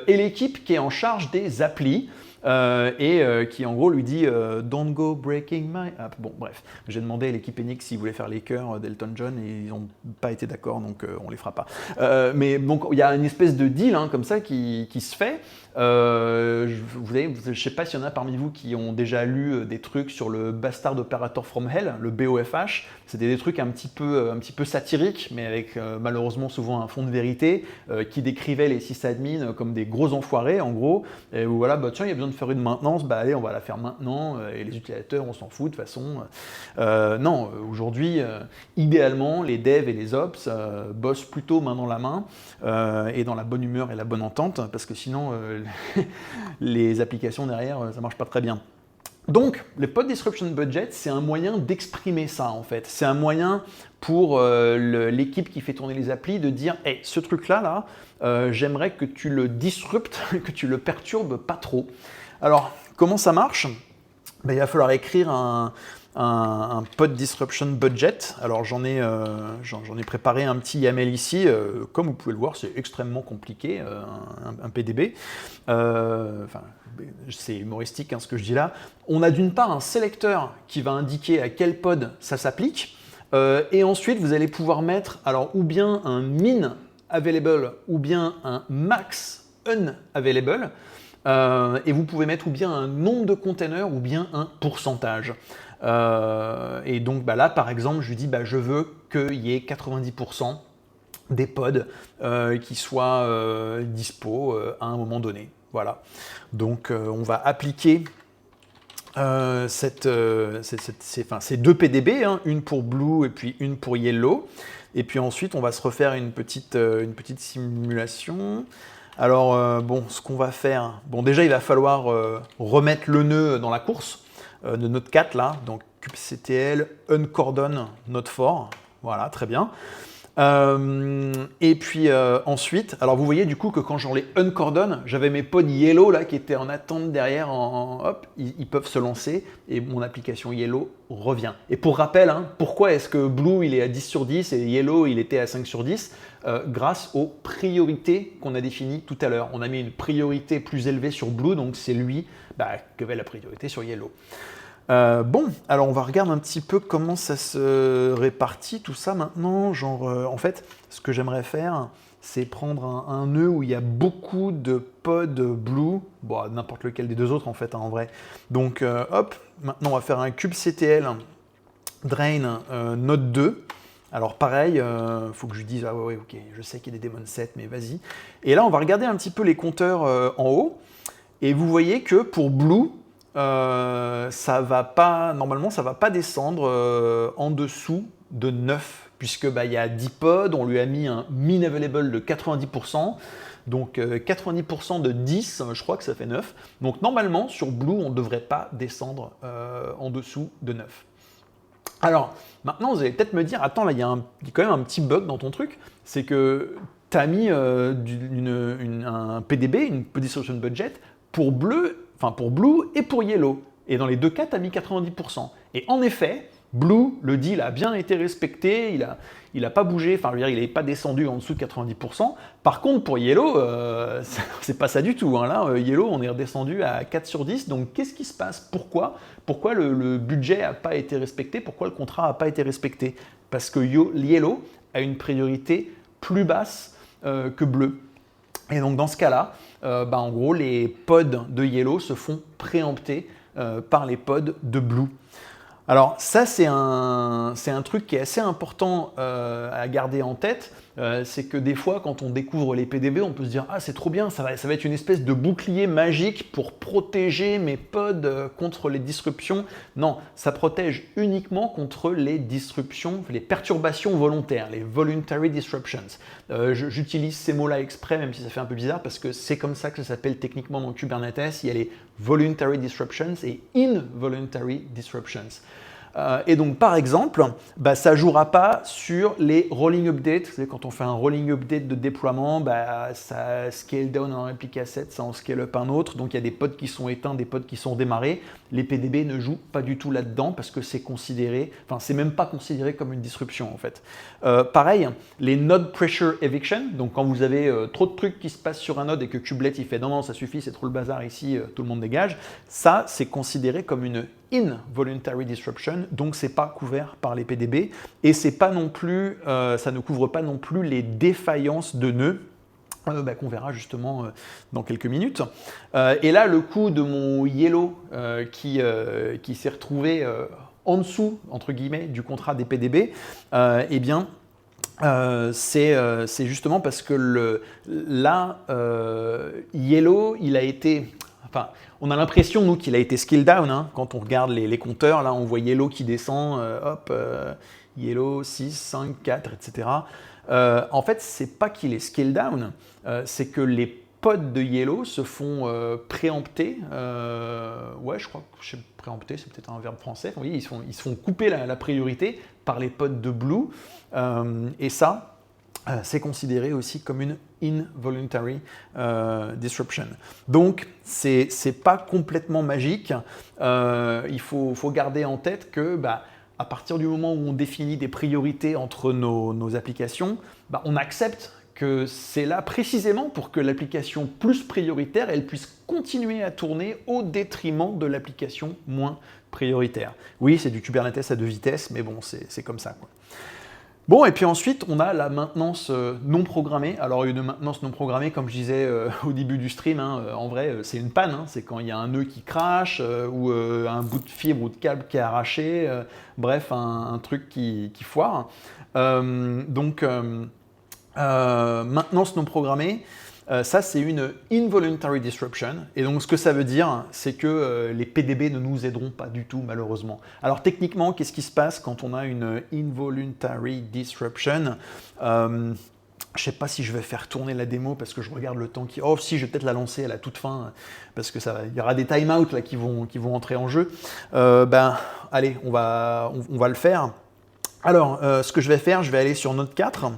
Speaker 1: Et l'équipe qui est en charge des applis qui en gros lui dit Don't go breaking my app. Bon, bref, j'ai demandé à l'équipe Enix s'ils voulaient faire les chœurs d'Elton John et ils n'ont pas été d'accord, donc on les fera pas. Mais donc il y a une espèce de deal hein, comme ça qui se fait. Je ne sais pas s'il y en a parmi vous qui ont déjà lu des trucs sur le Bastard Operator from Hell, le BOFH. C'était des trucs un petit peu satiriques, mais avec malheureusement souvent un fond de vérité, qui décrivait les sysadmins comme des gros enfoirés, en gros. Et où voilà, bah, tiens, il y a besoin de faire une maintenance, bah allez, on va la faire maintenant, et les utilisateurs, on s'en fout de toute façon. Non, aujourd'hui, idéalement, les devs et les ops bossent plutôt main dans la main, et dans la bonne humeur et la bonne entente, parce que sinon, les applications derrière, ça marche pas très bien. Donc, le pod disruption budget, c'est un moyen d'exprimer ça en fait. C'est un moyen pour l'équipe qui fait tourner les applis de dire hey, ce truc-là, j'aimerais que tu le disruptes, que tu le perturbes pas trop. Alors, comment ça marche? Ben, il va falloir écrire un pod disruption budget. Alors j'en ai préparé un petit YAML ici. Comme vous pouvez le voir, c'est extrêmement compliqué, un PDB. C'est humoristique hein, ce que je dis là. On a d'une part un sélecteur qui va indiquer à quel pod ça s'applique. Et ensuite, vous allez pouvoir mettre alors, ou bien un min available ou bien un max unavailable. Et vous pouvez mettre ou bien un nombre de containers ou bien un pourcentage. Et donc bah là, par exemple, je lui dis bah, je veux qu'il y ait 90% des pods qui soient dispo à un moment donné. Voilà. Donc on va appliquer ces deux PDB, hein, une pour Blue et puis une pour Yellow. Et puis ensuite, on va se refaire une petite simulation. Alors, bon, ce qu'on va faire, bon, déjà, il va falloir remettre le nœud dans la course de Node 4, là, donc kubectl uncordon Node 4, voilà, très bien. Et puis ensuite, alors vous voyez du coup que quand j'en les uncordonne, j'avais mes pods Yellow là qui étaient en attente derrière, hop, ils peuvent se lancer et mon application Yellow revient. Et pour rappel, hein, pourquoi est-ce que Blue il est à 10 sur 10 et Yellow il était à 5 sur 10 grâce aux priorités qu'on a définies tout à l'heure. On a mis une priorité plus élevée sur Blue, donc c'est lui qui avait la priorité sur Yellow. Bon, alors on va regarder un petit peu comment ça se répartit tout ça maintenant. Genre, en fait, ce que j'aimerais faire, c'est prendre un nœud où il y a beaucoup de pods Blue, bon, n'importe lequel des deux autres en fait, hein, en vrai. Donc, hop, maintenant on va faire un kubectl drain node 2. Alors pareil, faut que je lui dise, ah ouais, ok, je sais qu'il y a des daemon sets, mais vas-y. Et là, on va regarder un petit peu les compteurs en haut. Et vous voyez que pour Blue, ça va pas, normalement, ça va pas descendre en dessous de 9, puisque il y a 10 pods, on lui a mis un min available de 90%, donc 90% de 10, je crois que ça fait 9. Donc normalement, sur Blue, on ne devrait pas descendre en dessous de 9. Alors, maintenant, vous allez peut-être me dire, attends, là, il y a quand même un petit bug dans ton truc, c'est que tu as mis un PDB, une pod disruption budget, pour Blue et pour Yellow. Et dans les deux cas, tu as mis 90%. Et en effet, Blue, le deal a bien été respecté, il a pas bougé, enfin, je veux dire, il n'est pas descendu en dessous de 90%. Par contre, pour Yellow, c'est pas ça du tout. Hein. Là, Yellow, on est redescendu à 4 sur 10. Donc, qu'est-ce qui se passe? Pourquoi le budget n'a pas été respecté? Pourquoi le contrat n'a pas été respecté? Parce que Yellow a une priorité plus basse que Bleu. Et donc, dans ce cas-là, en gros, les pods de Yellow se font préempter par les pods de Blue. Alors ça, c'est un truc qui est assez important à garder en tête. C'est que des fois, quand on découvre les PDB, on peut se dire « Ah, c'est trop bien, ça va être une espèce de bouclier magique pour protéger mes pods contre les disruptions. » Non, ça protège uniquement contre les disruptions, les perturbations volontaires, les voluntary disruptions. J'utilise ces mots-là exprès, même si ça fait un peu bizarre, parce que c'est comme ça que ça s'appelle techniquement dans Kubernetes. Il y a les voluntary disruptions et involuntary disruptions. Et donc, par exemple, ça ne jouera pas sur les rolling updates. Vous savez, quand on fait un rolling update de déploiement, ça scale down un réplique asset, ça en scale up un autre. Donc, il y a des pods qui sont éteints, des pods qui sont démarrés. Les PDB ne jouent pas du tout là-dedans parce que c'est considéré, enfin, c'est même pas considéré comme une disruption en fait. Pareil, les node pressure eviction. Donc, quand vous avez trop de trucs qui se passent sur un node et que Kubelet il fait non, ça suffit, c'est trop le bazar ici, tout le monde dégage. Ça, c'est considéré comme une involuntary disruption, donc c'est pas couvert par les PDB et c'est pas non plus, ça ne couvre pas non plus les défaillances de nœuds qu'on verra justement dans quelques minutes. Et là, le coup de mon Yellow qui s'est retrouvé en dessous, entre guillemets, du contrat des PDB, eh bien, c'est justement parce que Yellow, il a été... Enfin, on a l'impression, nous, qu'il a été scale down. Hein. Quand on regarde les compteurs, là, on voit Yellow qui descend, Yellow 6, 5, 4, etc. En fait, c'est pas qu'il est scale down, c'est que les pods de Yellow se font préempter. Ouais, je crois que préempter, c'est peut-être un verbe français. Oui, ils se font couper la priorité par les pods de Blue. Et ça, c'est considéré aussi comme une involuntary disruption. Donc, c'est pas complètement magique. Il faut garder en tête que à partir du moment où on définit des priorités entre nos applications, on accepte que c'est là précisément pour que l'application plus prioritaire, elle puisse continuer à tourner au détriment de l'application moins prioritaire. Oui, c'est du Kubernetes à 2 vitesses, mais bon, c'est comme ça, quoi. Bon, et puis ensuite, on a la maintenance non programmée. Alors, une maintenance non programmée, comme je disais au début du stream, hein, en vrai, c'est une panne. Hein, c'est quand il y a un nœud qui crache ou un bout de fibre ou de câble qui est arraché. Bref, un truc qui foire. Maintenance non programmée, ça, c'est une involuntary disruption. Et donc, ce que ça veut dire, c'est que les PDB ne nous aideront pas du tout, malheureusement. Alors, techniquement, qu'est-ce qui se passe quand on a une involuntary disruption? Je ne sais pas si je vais faire tourner la démo parce que je regarde le temps qui... Oh, si, je vais peut-être la lancer à la toute fin parce que il y aura des timeouts là qui vont entrer en jeu. Allez, on va le faire. Alors, ce que je vais faire, je vais aller sur Node 4.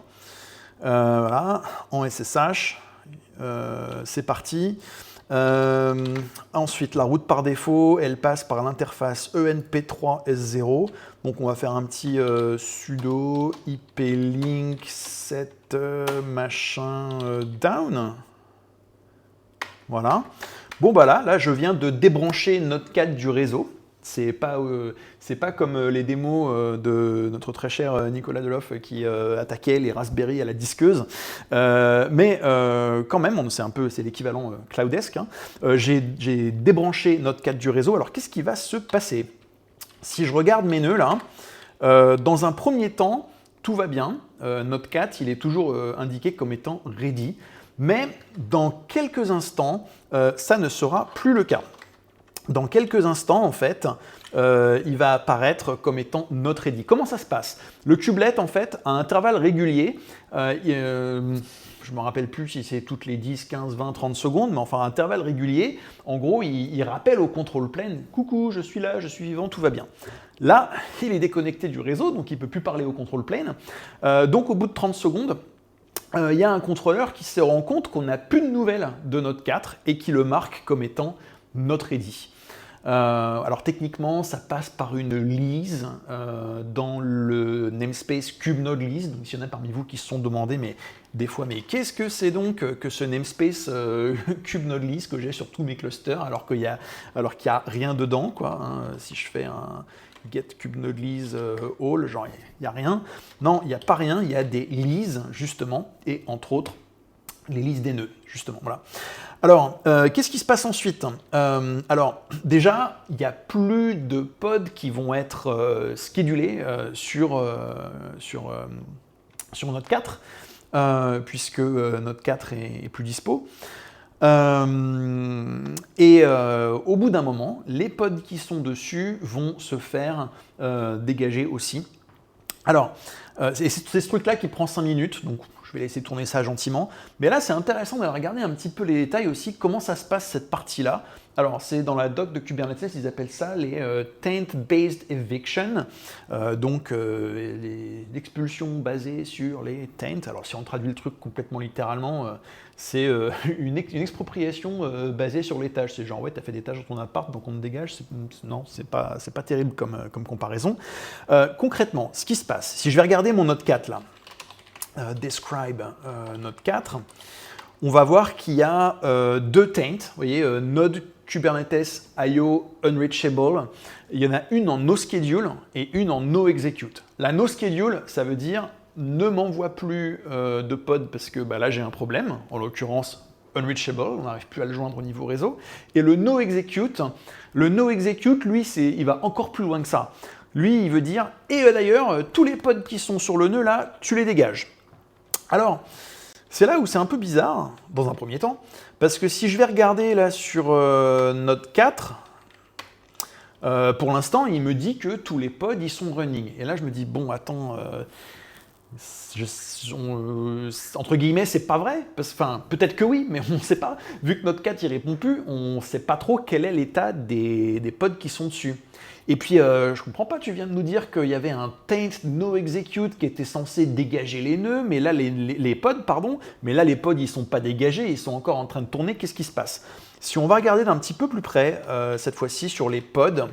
Speaker 1: Voilà, en SSH. C'est parti. Ensuite, la route par défaut, elle passe par l'interface ENP3S0. Donc, on va faire un petit sudo iplink set machin down. Voilà. Bon, là, je viens de débrancher Node 4 du réseau. C'est pas comme les démos de notre très cher Nicolas Deloff qui attaquait les Raspberry à la disqueuse. Mais quand même, c'est l'équivalent Cloudesk. Hein. J'ai débranché Node 4 du réseau. Alors, qu'est-ce qui va se passer? Si je regarde mes nœuds là, dans un premier temps, tout va bien. Node 4, il est toujours indiqué comme étant ready. Mais dans quelques instants, ça ne sera plus le cas. Dans quelques instants, en fait, il va apparaître comme étant not ready. Comment ça se passe? Le kubelet, en fait, à intervalles réguliers, je ne me rappelle plus si c'est toutes les 10, 15, 20, 30 secondes, mais enfin, à intervalles réguliers, en gros, il rappelle au control plane « Coucou, je suis là, je suis vivant, tout va bien ». Là, il est déconnecté du réseau, donc il ne peut plus parler au control plane. Donc, au bout de 30 secondes, il y a un contrôleur qui se rend compte qu'on n'a plus de nouvelles de Node 4 et qui le marque comme étant not ready. Alors techniquement, ça passe par une lise dans le namespace KubeNode list. Donc s'il y en a parmi vous qui se sont demandé, mais des fois, mais qu'est-ce que c'est donc que ce namespace KubeNode list que j'ai sur tous mes clusters alors qu'il y a rien dedans, quoi, hein. Si je fais un get KubeNode list all, genre il n'y a rien. Non, il n'y a pas rien, il y a des lists justement, et entre autres les listes des nœuds, justement. Voilà. Alors, qu'est-ce qui se passe ensuite? Alors, déjà, il n'y a plus de pods qui vont être schedulés sur Node 4, puisque Node 4 est plus dispo. Au bout d'un moment, les pods qui sont dessus vont se faire dégager aussi. Alors, c'est ce truc-là qui prend 5 minutes, donc je vais laisser tourner ça gentiment. Mais là, c'est intéressant de regarder un petit peu les détails aussi, comment ça se passe cette partie-là. Alors, c'est dans la doc de Kubernetes, ils appellent ça les taint-based eviction, donc l'expulsion basée sur les taints. Alors, si on traduit le truc complètement littéralement, c'est une expropriation basée sur les tâches. C'est genre, ouais, t'as fait des tâches dans ton appart, donc on te dégage. Non, c'est pas terrible comme comparaison. Concrètement, ce qui se passe, si je vais regarder mon Node 4 là, describe Node 4, on va voir qu'il y a deux taints, vous voyez, Node Kubernetes IO Unreachable. Il y en a une en noSchedule et une en noExecute. La noSchedule, ça veut dire ne m'envoie plus de pod parce que là j'ai un problème, en l'occurrence Unreachable, on n'arrive plus à le joindre au niveau réseau. Et le noExecute, lui, il va encore plus loin que ça. Lui, il veut dire, et d'ailleurs, tous les pods qui sont sur le nœud là, tu les dégages. Alors, c'est là où c'est un peu bizarre, dans un premier temps, parce que si je vais regarder là sur Node 4, pour l'instant, il me dit que tous les pods, ils sont running. Et là, je me dis, bon, attends, entre guillemets, c'est pas vrai. Enfin, peut-être que oui, mais on ne sait pas. Vu que Node 4, il répond plus, on ne sait pas trop quel est l'état des pods qui sont dessus. Et puis, je comprends pas, tu viens de nous dire qu'il y avait un taint noExecute qui était censé dégager les nœuds, mais là, les pods, pardon, mais là, les pods, ils sont pas dégagés, ils sont encore en train de tourner. Qu'est-ce qui se passe? Si on va regarder d'un petit peu plus près, cette fois-ci sur les pods,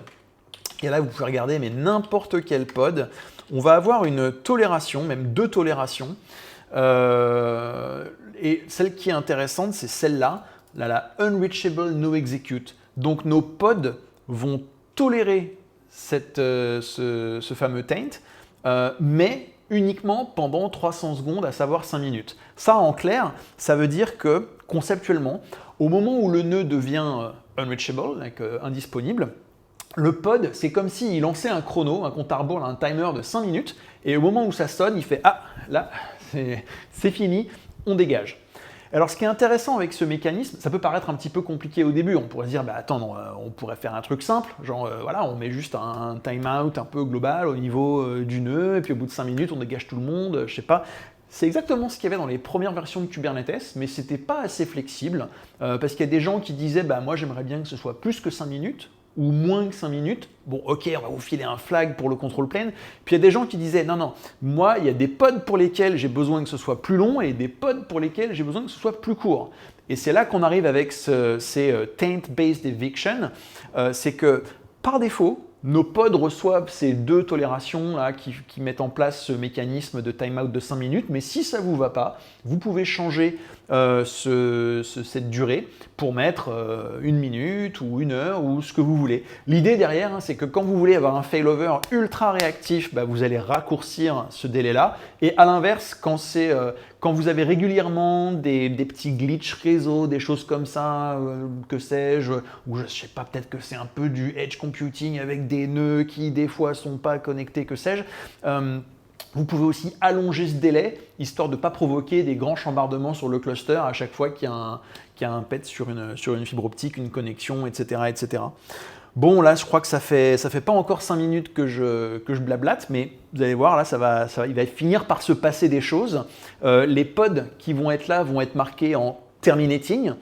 Speaker 1: et là, vous pouvez regarder, mais n'importe quel pod, on va avoir une tolération, même deux tolérations. Et celle qui est intéressante, c'est celle-là, la Unreachable noExecute. Donc, nos pods vont tolérer ce fameux taint, mais uniquement pendant 300 secondes, à savoir 5 minutes. Ça, en clair, ça veut dire que, conceptuellement, au moment où le nœud devient unreachable, donc indisponible, le pod, c'est comme s'il lançait un chrono, un compte à rebours, un timer de 5 minutes, et au moment où ça sonne, il fait « Ah, là, c'est fini, on dégage ». Alors, ce qui est intéressant avec ce mécanisme, ça peut paraître un petit peu compliqué au début. On pourrait se dire, attends, non, on pourrait faire un truc simple, genre, voilà, on met juste un timeout un peu global au niveau du nœud, et puis au bout de 5 minutes, on dégage tout le monde, je sais pas. C'est exactement ce qu'il y avait dans les premières versions de Kubernetes, mais c'était pas assez flexible, parce qu'il y a des gens qui disaient, moi, j'aimerais bien que ce soit plus que 5 minutes, ou moins que 5 minutes, bon ok, on va vous filer un flag pour le control plane. Puis il y a des gens qui disaient, non, moi, il y a des pods pour lesquels j'ai besoin que ce soit plus long et des pods pour lesquels j'ai besoin que ce soit plus court. Et c'est là qu'on arrive avec ces taint-based eviction, c'est que par défaut, nos pods reçoivent ces deux tolérations là, qui mettent en place ce mécanisme de timeout de 5 minutes, mais si ça ne vous va pas, vous pouvez changer cette durée pour mettre 1 minute ou 1 heure ou ce que vous voulez. L'idée derrière, c'est que quand vous voulez avoir un failover ultra réactif, vous allez raccourcir ce délai-là. Et à l'inverse, quand vous avez régulièrement des petits glitches réseau, des choses comme ça, que sais-je, ou je sais pas, peut-être que c'est un peu du edge computing avec des nœuds qui des fois sont pas connectés, que sais-je. Vous pouvez aussi allonger ce délai, histoire de ne pas provoquer des grands chambardements sur le cluster à chaque fois qu'il y a un pet sur une fibre optique, une connexion, etc., etc. Bon, là, je crois que ça fait pas encore 5 minutes que je blablate, mais vous allez voir, là, il va finir par se passer des choses. Les pods qui vont être là vont être marqués en terminating,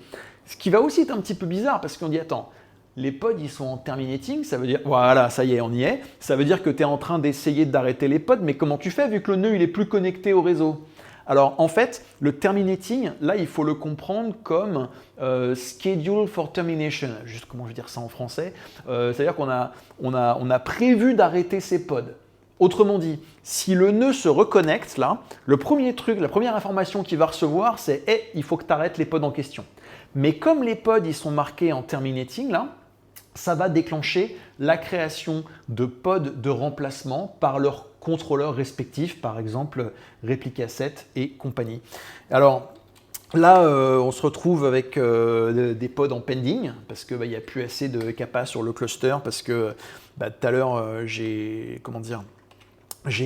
Speaker 1: ce qui va aussi être un petit peu bizarre, parce qu'on dit, attends, les pods, ils sont en terminating, ça veut dire, voilà, ça y est, on y est. Ça veut dire que tu es en train d'essayer d'arrêter les pods, mais comment tu fais vu que le nœud, il est plus connecté au réseau? Alors en fait, le terminating, là il faut le comprendre comme schedule for termination. Juste comment je vais dire ça en français. C'est-à-dire on a prévu d'arrêter ces pods. Autrement dit, si le nœud se reconnecte là, le premier truc, la première information qu'il va recevoir, c'est hey, il faut que tu arrêtes les pods en question. Mais comme les pods ils sont marqués en terminating là, ça va déclencher la création de pods de remplacement par leurs contrôleurs respectifs, par exemple Replica 7 et compagnie. Alors là, on se retrouve avec des pods en pending parce qu'il n'y a plus assez de capa sur le cluster parce que tout à l'heure j'ai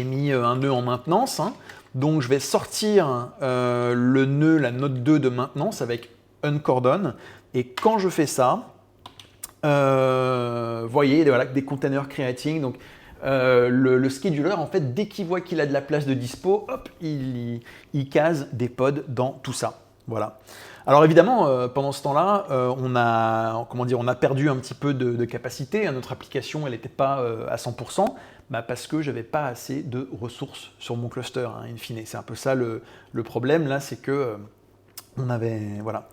Speaker 1: mis un nœud en maintenance. Hein. Donc je vais sortir le nœud, la note 2 de maintenance avec uncordon. Et quand je fais ça, voyez, voilà, des containers creating. Donc, le scheduler, en fait, dès qu'il voit qu'il a de la place de dispo, hop, il case des pods dans tout ça. Voilà. Alors évidemment, pendant ce temps-là, on a perdu un petit peu de capacité. Notre application, elle n'était pas à 100%, parce que je n'avais pas assez de ressources sur mon cluster, hein, in fine. C'est un peu ça le problème, là, c'est que on avait, voilà.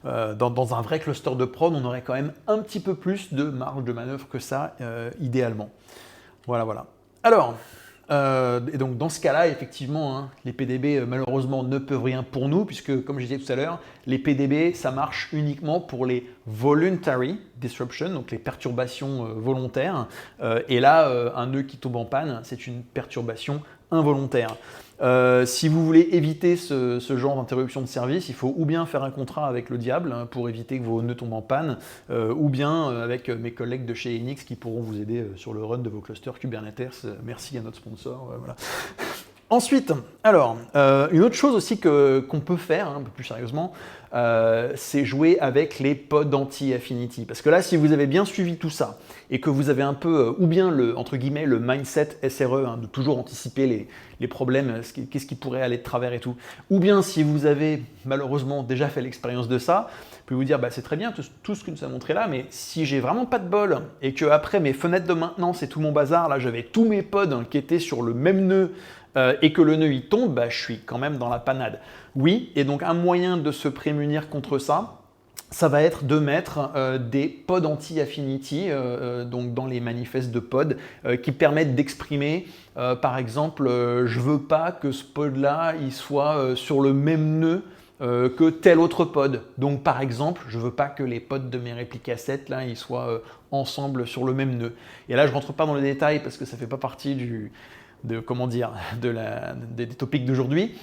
Speaker 1: Dans un vrai cluster de prod, on aurait quand même un petit peu plus de marge de manœuvre que ça, idéalement. Voilà, voilà. Alors, et donc dans ce cas-là, effectivement, hein, les PDB, malheureusement, ne peuvent rien pour nous, puisque, comme je disais tout à l'heure, les PDB, ça marche uniquement pour les voluntary disruptions, donc les perturbations volontaires. Et là, un nœud qui tombe en panne, c'est une perturbation involontaire. Si vous voulez éviter ce genre d'interruption de service, il faut ou bien faire un contrat avec le diable hein, pour éviter que vos nœuds tombent en panne, ou bien avec mes collègues de chez Enix qui pourront vous aider sur le run de vos clusters Kubernetes. Merci à notre sponsor. Voilà. Ensuite, alors, une autre chose aussi qu'on peut faire, hein, un peu plus sérieusement, c'est jouer avec les pods anti-affinity. Parce que là, si vous avez bien suivi tout ça, et que vous avez un peu, ou bien entre guillemets, le mindset SRE, hein, de toujours anticiper les problèmes, qu'est-ce qui pourrait aller de travers et tout, ou bien si vous avez malheureusement déjà fait l'expérience de ça, vous pouvez vous dire, c'est très bien tout ce que nous a montré là, mais si j'ai vraiment pas de bol, et que après mes fenêtres de maintenance et tout mon bazar, là j'avais tous mes pods qui étaient sur le même nœud, et que le nœud il tombe, je suis quand même dans la panade. Oui, et donc un moyen de se prémunir contre ça, ça va être de mettre des pods anti-affinity donc dans les manifestes de pods qui permettent d'exprimer, par exemple, je veux pas que ce pod-là il soit sur le même nœud que tel autre pod. Donc par exemple, je veux pas que les pods de mes Replica 7 là, ils soient ensemble sur le même nœud. Et là, je rentre pas dans les détails parce que ça fait pas partie des topics d'aujourd'hui,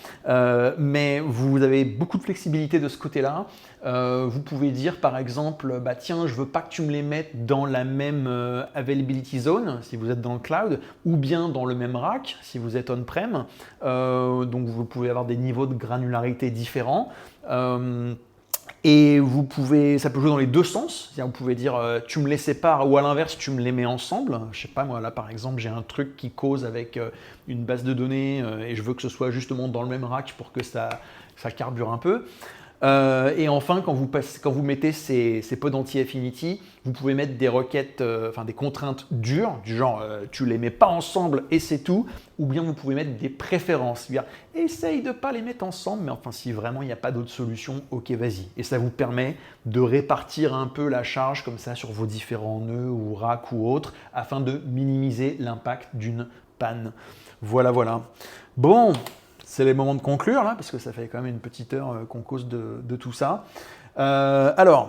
Speaker 1: mais vous avez beaucoup de flexibilité de ce côté-là. Vous pouvez dire par exemple, tiens, je veux pas que tu me les mettes dans la même availability zone si vous êtes dans le cloud, ou bien dans le même rack si vous êtes on-prem. Donc vous pouvez avoir des niveaux de granularité différents. Et ça peut jouer dans les deux sens. Vous pouvez dire tu me les sépares ou à l'inverse tu me les mets ensemble. Je sais pas moi là par exemple j'ai un truc qui cause avec une base de données et je veux que ce soit justement dans le même rack pour que ça carbure un peu. Et enfin, quand vous mettez ces pods anti-affinity, vous pouvez mettre des requêtes, des contraintes dures, du genre tu les mets pas ensemble et c'est tout, ou bien vous pouvez mettre des préférences, c'est-à-dire essaye de ne pas les mettre ensemble, mais enfin si vraiment il n'y a pas d'autre solution, ok vas-y. Et ça vous permet de répartir un peu la charge comme ça sur vos différents nœuds ou racks ou autres, afin de minimiser l'impact d'une panne. Voilà, voilà. Bon. C'est les moments de conclure, là, parce que ça fait quand même une petite heure qu'on cause de tout ça. Qu'est-ce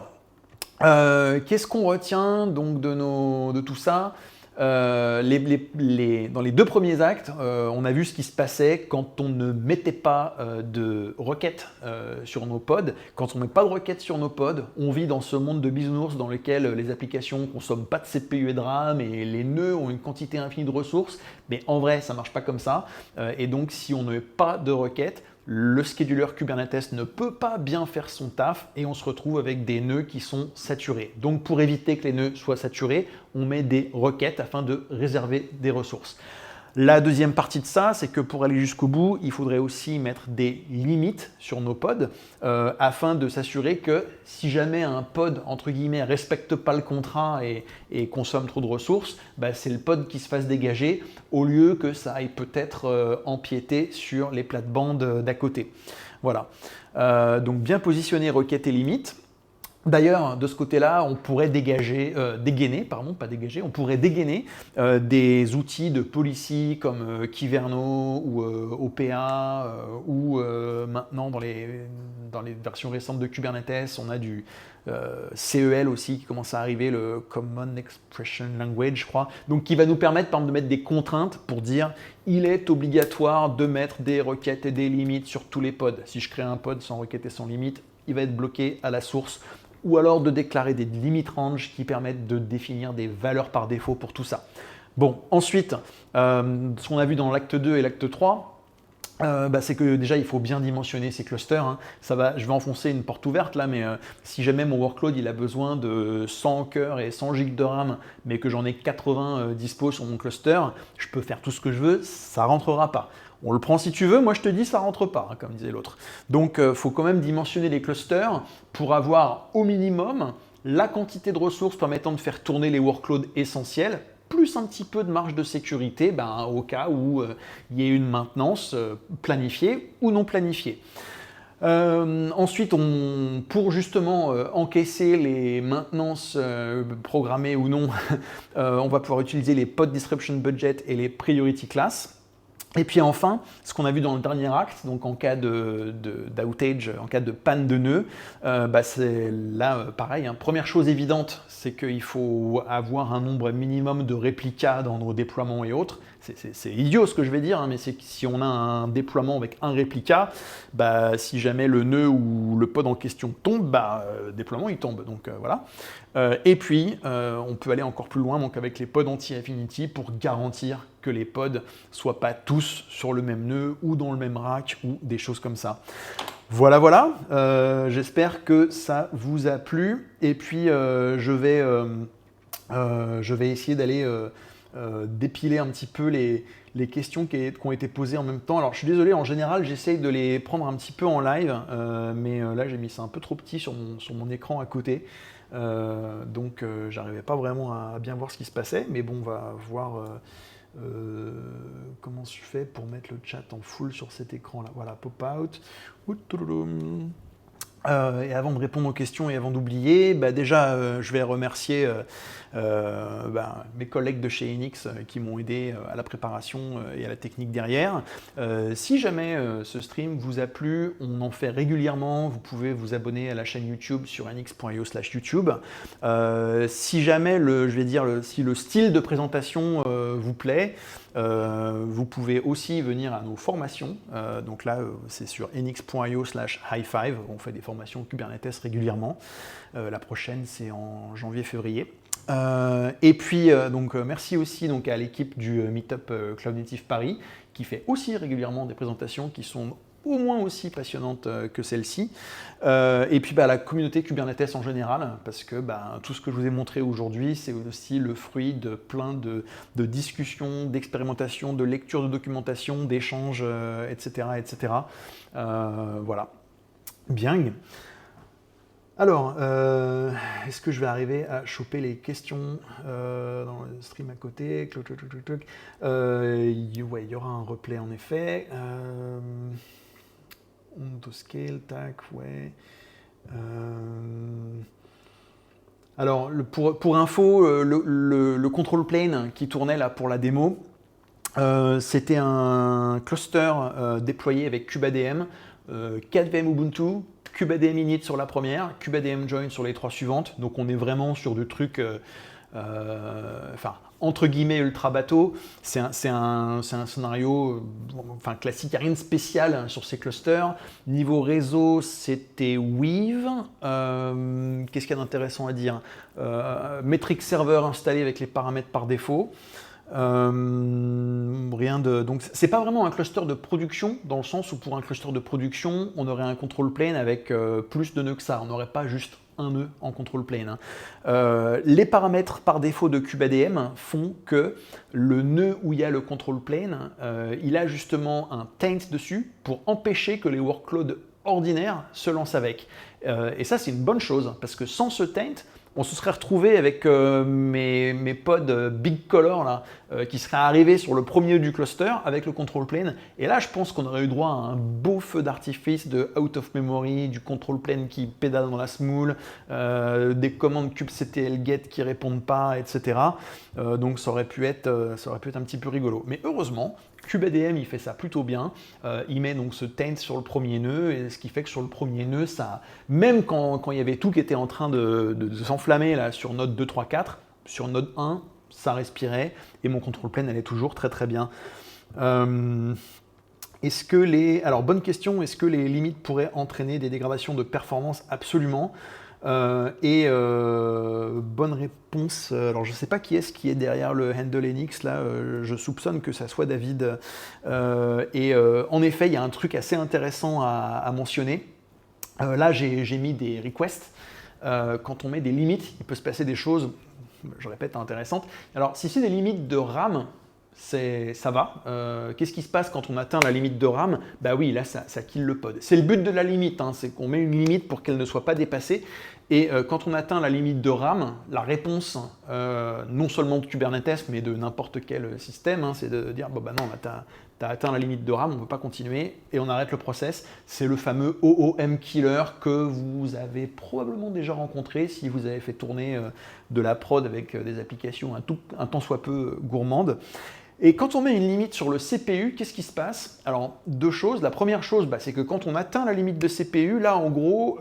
Speaker 1: qu'on retient donc de tout ça ? Dans les deux premiers actes, on a vu ce qui se passait quand on ne mettait pas de requêtes sur nos pods. Quand on ne met pas de requêtes sur nos pods, on vit dans ce monde de bisounours dans lequel les applications ne consomment pas de CPU et de RAM et les nœuds ont une quantité infinie de ressources. Mais en vrai, ça ne marche pas comme ça. Et donc, si on ne met pas de requêtes, le scheduler Kubernetes ne peut pas bien faire son taf et on se retrouve avec des nœuds qui sont saturés. Donc pour éviter que les nœuds soient saturés, on met des requêtes afin de réserver des ressources. La deuxième partie de ça, c'est que pour aller jusqu'au bout, il faudrait aussi mettre des limites sur nos pods afin de s'assurer que si jamais un pod, entre guillemets, respecte pas le contrat et consomme trop de ressources, bah, c'est le pod qui se fasse dégager au lieu que ça aille peut-être empiéter sur les plates-bandes d'à côté. Voilà. Donc bien positionner requêtes et limites. D'ailleurs, de ce côté-là, on pourrait dégainer des outils de policy comme Kyverno ou OPA ou maintenant dans les versions récentes de Kubernetes, on a du CEL aussi qui commence à arriver, le Common Expression Language, je crois, donc qui va nous permettre par exemple de mettre des contraintes pour dire il est obligatoire de mettre des requêtes et des limites sur tous les pods. Si je crée un pod sans requête et sans limite, il va être bloqué à la source. Ou alors de déclarer des limit range qui permettent de définir des valeurs par défaut pour tout ça. Bon, ensuite, ce qu'on a vu dans l'acte 2 et l'acte 3, c'est que déjà il faut bien dimensionner ces clusters. Hein. Je vais enfoncer une porte ouverte là, mais si jamais mon workload il a besoin de 100 cœurs et 100 gigs de RAM, mais que j'en ai 80 dispo sur mon cluster, je peux faire tout ce que je veux, ça ne rentrera pas. On le prend si tu veux, moi je te dis ça rentre pas, hein, comme disait l'autre. Donc il faut quand même dimensionner les clusters pour avoir au minimum la quantité de ressources permettant de faire tourner les workloads essentiels, plus un petit peu de marge de sécurité au cas où il y ait une maintenance planifiée ou non planifiée. Ensuite, pour justement encaisser les maintenances programmées ou non, on va pouvoir utiliser les pod disruption budget et les priority class. Et puis enfin, ce qu'on a vu dans le dernier acte, donc en cas d'outage, en cas de panne de nœud, c'est là pareil. Hein. Première chose évidente, c'est qu'il faut avoir un nombre minimum de réplicas dans nos déploiements et autres. C'est idiot ce que je vais dire, hein, mais c'est que si on a un déploiement avec un réplica, si jamais le nœud ou le pod en question tombe, le déploiement il tombe. Donc voilà. Et puis, on peut aller encore plus loin donc avec les pods anti-affinity pour garantir que les pods soient pas tous sur le même nœud ou dans le même rack ou des choses comme ça. Voilà. J'espère que ça vous a plu. Et puis, je vais essayer d'aller dépiler un petit peu les questions qui ont été posées en même temps. Alors je suis désolé, en général j'essaye de les prendre un petit peu en live, mais là j'ai mis ça un peu trop petit sur mon écran à côté, donc j'arrivais pas vraiment à bien voir ce qui se passait, mais bon, on va voir comment je fais pour mettre le chat en full sur cet écran là. Voilà, pop out. Et avant de répondre aux questions et avant d'oublier, déjà je vais remercier mes collègues de chez Enix qui m'ont aidé à la préparation et à la technique derrière. Si jamais ce stream vous a plu, on en fait régulièrement, vous pouvez vous abonner à la chaîne YouTube sur enix.io/YouTube. Si jamais si le style de présentation vous plaît, vous pouvez aussi venir à nos formations. Donc là, c'est sur enix.io/high5. On fait des formations Kubernetes régulièrement. La prochaine, c'est en janvier-février. Et puis, merci aussi à l'équipe du Meetup Cloud Native Paris, qui fait aussi régulièrement des présentations qui sont au moins aussi passionnantes que celle-ci. Et puis la communauté Kubernetes en général, parce que tout ce que je vous ai montré aujourd'hui, c'est aussi le fruit de plein de discussions, d'expérimentations, de lectures de documentation, d'échanges, etc. Voilà. Bien. Alors, est-ce que je vais arriver à choper les questions dans le stream à côté? Il y aura un replay en effet. On autoscale, tac, ouais. Alors, pour info, le control plane qui tournait là pour la démo, c'était un cluster déployé avec KubeADM, 4 VM Ubuntu, KubeADM init sur la première, KubeADM join sur les 3 suivantes. Donc on est vraiment sur du truc, entre guillemets, ultra bateau. C'est un scénario classique, il n'y a rien de spécial sur ces clusters. Niveau réseau, c'était Weave. Qu'est-ce qu'il y a d'intéressant à dire? Metric Server installé avec les paramètres par défaut. Rien de... Donc c'est pas vraiment un cluster de production, dans le sens où pour un cluster de production, on aurait un control plane avec plus de nœuds que ça. On n'aurait pas juste un nœud en control plane, hein. Les paramètres par défaut de CubeADM font que le nœud où il y a le control plane, il a justement un taint dessus pour empêcher que les workloads ordinaires se lancent avec. Et ça, c'est une bonne chose, parce que sans ce taint, on se serait retrouvé avec mes pods Big Color là, qui seraient arrivés sur le premier du cluster avec le control plane. Et là, je pense qu'on aurait eu droit à un beau feu d'artifice de out of memory, du control plane qui pédale dans la smoule, des commandes kubectl get qui répondent pas, etc. Donc ça aurait pu être un petit peu rigolo. Mais heureusement, CubeADM il fait ça plutôt bien, il met donc ce taint sur le premier nœud, et ce qui fait que sur le premier nœud, ça, même quand il y avait tout qui était en train de s'enflammer là, sur node 2, 3, 4, sur node 1, ça respirait, et mon control plane allait toujours très très bien. Alors bonne question, est-ce que les limites pourraient entraîner des dégradations de performance? Absolument. Bonne réponse, alors je ne sais pas qui est derrière le handle NX, là, je soupçonne que ça soit David. En effet, il y a un truc assez intéressant à mentionner. Là, j'ai mis des requests. Quand on met des limites, il peut se passer des choses, je répète, intéressantes. Alors, si c'est des limites de RAM, ça va. Qu'est-ce qui se passe quand on atteint la limite de RAM? Bah oui, là, ça kill le pod. C'est le but de la limite, hein, c'est qu'on met une limite pour qu'elle ne soit pas dépassée. Et quand on atteint la limite de RAM, la réponse, non seulement de Kubernetes, mais de n'importe quel système, hein, c'est de dire, bon bah non, tu as atteint la limite de RAM, on ne peut pas continuer, et on arrête le process. C'est le fameux OOM killer que vous avez probablement déjà rencontré si vous avez fait tourner de la prod avec des applications un tant soit peu gourmandes. Et quand on met une limite sur le CPU, qu'est-ce qui se passe? Alors, deux choses. La première chose, c'est que quand on atteint la limite de CPU, là, en gros,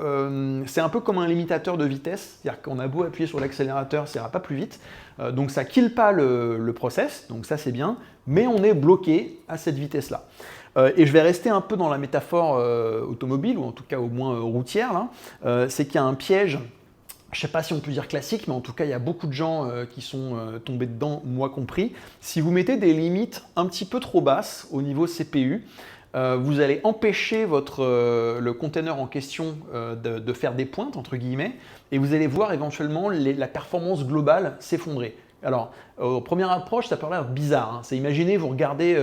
Speaker 1: c'est un peu comme un limitateur de vitesse. C'est-à-dire qu'on a beau appuyer sur l'accélérateur, ça ira pas plus vite. Donc, ça ne kill pas le process, donc ça, c'est bien. Mais on est bloqué à cette vitesse-là. Et je vais rester un peu dans la métaphore automobile, ou en tout cas au moins routière, là. C'est qu'il y a un piège. Je ne sais pas si on peut dire classique, mais en tout cas, il y a beaucoup de gens qui sont tombés dedans, moi compris. Si vous mettez des limites un petit peu trop basses au niveau CPU, vous allez empêcher le container en question de faire des pointes, entre guillemets, et vous allez voir éventuellement la performance globale s'effondrer. Alors, au première approche, ça peut l'air bizarre. Hein. C'est imaginez, vous regardez,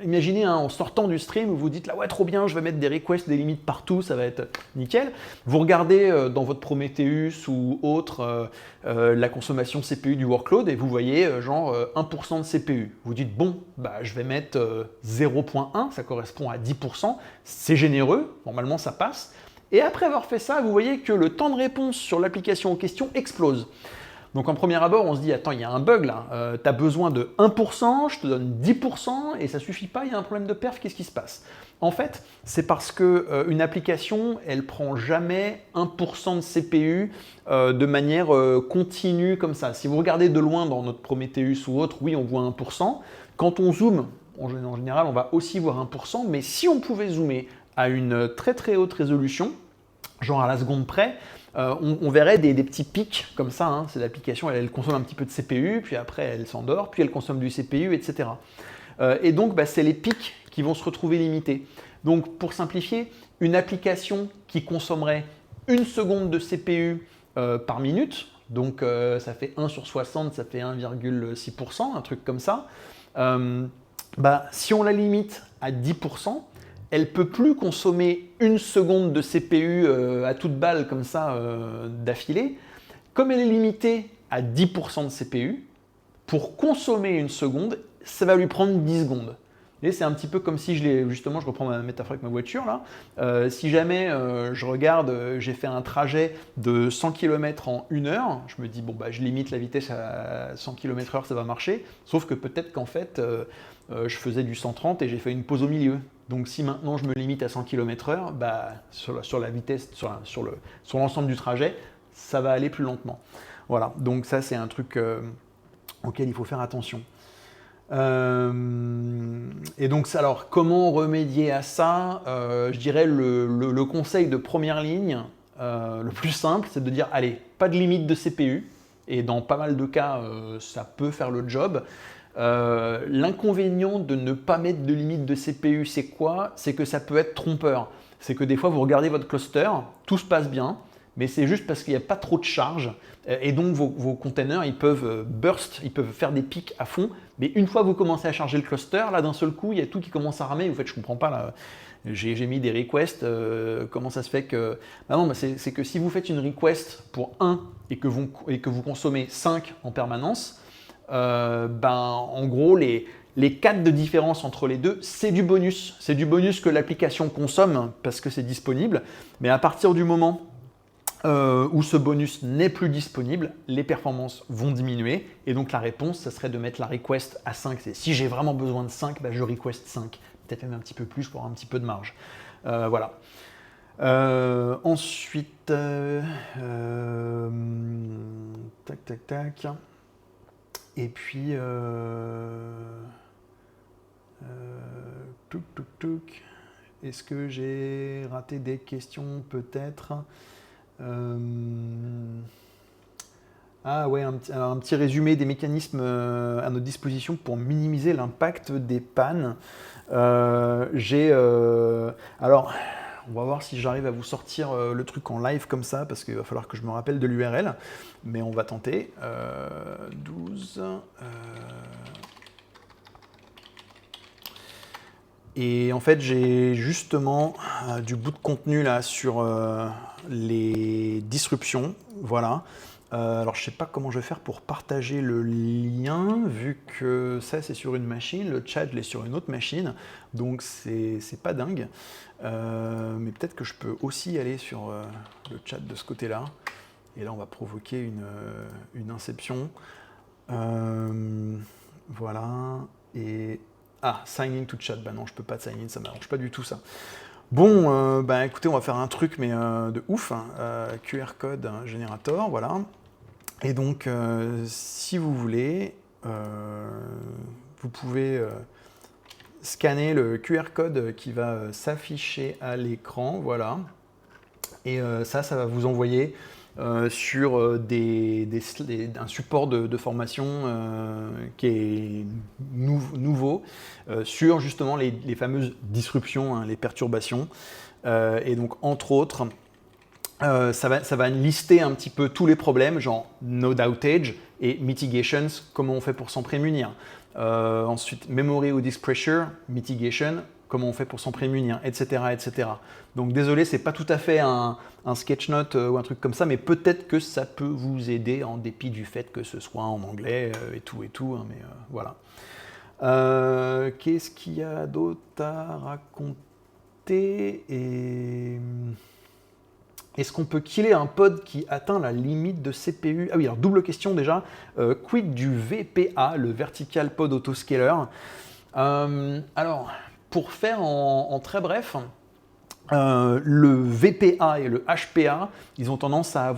Speaker 1: imaginez en sortant du stream, vous vous dites là, ouais, trop bien, je vais mettre des requests, des limites partout, ça va être nickel. Vous regardez dans votre Prometheus ou autre la consommation CPU du workload et vous voyez genre 1% de CPU. Vous dites, bon, je vais mettre 0.1, ça correspond à 10%, c'est généreux, normalement ça passe. Et après avoir fait ça, vous voyez que le temps de réponse sur l'application en question explose. Donc en premier abord, on se dit, attends, il y a un bug là, tu as besoin de 1%, je te donne 10%, et ça suffit pas, il y a un problème de perf, qu'est-ce qui se passe? En fait, c'est parce qu'une application, elle prend jamais 1% de CPU de manière continue comme ça. Si vous regardez de loin dans notre Prometheus ou autre, oui, on voit 1%. Quand on zoome, en général, on va aussi voir 1%, mais si on pouvait zoomer à une très très haute résolution, genre à la seconde près, on verrait des petits pics comme ça. Hein. C'est l'application, elle consomme un petit peu de CPU, puis après elle s'endort, puis elle consomme du CPU, etc. Et donc, c'est les pics qui vont se retrouver limités. Donc, pour simplifier, une application qui consommerait 1 seconde de CPU par minute, donc ça fait 1 sur 60, ça fait 1,6%, un truc comme ça. Si on la limite à 10%, elle ne peut plus consommer 1 seconde de CPU à toute balle comme ça d'affilée. Comme elle est limitée à 10% de CPU, pour consommer 1 seconde, ça va lui prendre 10 secondes. Et c'est un petit peu comme si je reprends ma métaphore avec ma voiture là. Si jamais je regarde, j'ai fait un trajet de 100 km en 1 heure, je me dis bon je limite la vitesse à 100 km/h, ça va marcher. Sauf que peut-être qu'en fait je faisais du 130 et j'ai fait une pause au milieu. Donc si maintenant je me limite à 100 km/h, sur la vitesse, sur l'ensemble du trajet, ça va aller plus lentement. Voilà, donc ça c'est un truc auquel il faut faire attention. Et donc, alors, comment remédier à ça? Je dirais le conseil de première ligne, le plus simple, c'est de dire, allez, pas de limite de CPU, et dans pas mal de cas, ça peut faire le job. L'inconvénient de ne pas mettre de limite de CPU, c'est quoi? C'est que ça peut être trompeur. C'est que des fois, vous regardez votre cluster, tout se passe bien, mais c'est juste parce qu'il n'y a pas trop de charge, et donc vos containers, ils peuvent burst, ils peuvent faire des pics à fond, mais une fois que vous commencez à charger le cluster, là d'un seul coup, il y a tout qui commence à ramer. Vous faites, je comprends pas là. J'ai mis des requests, comment ça se fait que... Bah non, c'est que si vous faites une request pour 1 et que vous consommez 5 en permanence, en gros, les 4 de différence entre les deux, c'est du bonus. C'est du bonus que l'application consomme parce que c'est disponible. Mais à partir du moment où ce bonus n'est plus disponible, les performances vont diminuer. Et donc la réponse, ça serait de mettre la request à 5. C'est si j'ai vraiment besoin de 5, je request 5. Peut-être même un petit peu plus pour avoir un petit peu de marge. Voilà. Ensuite, tac. Et puis, est-ce que j'ai raté des questions peut-être? Ah ouais, alors un petit résumé des mécanismes à notre disposition pour minimiser l'impact des pannes. Alors, on va voir si j'arrive à vous sortir le truc en live comme ça, parce qu'il va falloir que je me rappelle de l'URL, mais on va tenter. 12. Et en fait, j'ai justement du bout de contenu là sur les disruptions. Voilà. Alors, je ne sais pas comment je vais faire pour partager le lien, vu que ça, c'est sur une machine, le chat, je l'ai sur une autre machine, donc c'est pas dingue. Mais peut-être que je peux aussi aller sur le chat de ce côté-là. Et là, on va provoquer une inception. Voilà. Et... Ah, sign in to chat. Bah non, je peux pas sign in, ça m'arrange pas du tout ça. Bon, écoutez, on va faire un truc, mais de ouf. QR code générateur, voilà. Et donc, si vous voulez, vous pouvez scanner le QR code qui va s'afficher à l'écran, voilà. Et ça va vous envoyer sur un support de formation qui est nouveau sur justement les fameuses disruptions, les perturbations. Et donc, entre autres, ça va lister un petit peu tous les problèmes, genre node outage et mitigations, comment on fait pour s'en prémunir. Ensuite, memory ou disk pressure, mitigation, comment on fait pour s'en prémunir, etc., etc. Donc désolé, c'est pas tout à fait un sketch note ou un truc comme ça, mais peut-être que ça peut vous aider en dépit du fait que ce soit en anglais et tout, hein, mais voilà. Qu'est-ce qu'il y a d'autre à raconter? Est-ce qu'on peut killer un pod qui atteint la limite de CPU? Ah oui, alors double question déjà. Quid du VPA, le Vertical Pod Autoscaler? Alors, pour faire en très bref, le VPA et le HPA, ils ont tendance à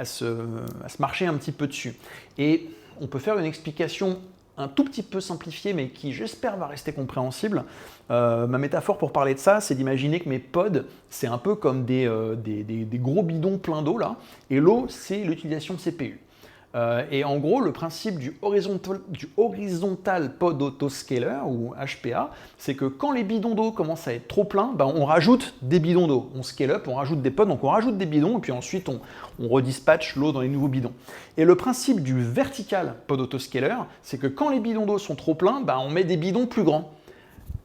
Speaker 1: se marcher un petit peu dessus. Et on peut faire une explication un tout petit peu simplifiée, mais qui, j'espère, va rester compréhensible. Ma métaphore pour parler de ça, c'est d'imaginer que mes pods, c'est un peu comme des gros bidons pleins d'eau, là, et l'eau, c'est l'utilisation de CPU. Et en gros, le principe du horizontal pod autoscaler, ou HPA, c'est que quand les bidons d'eau commencent à être trop pleins, on rajoute des bidons d'eau. On scale up, on rajoute des pods, donc on rajoute des bidons, et puis ensuite on redispatche l'eau dans les nouveaux bidons. Et le principe du vertical pod autoscaler, c'est que quand les bidons d'eau sont trop pleins, on met des bidons plus grands.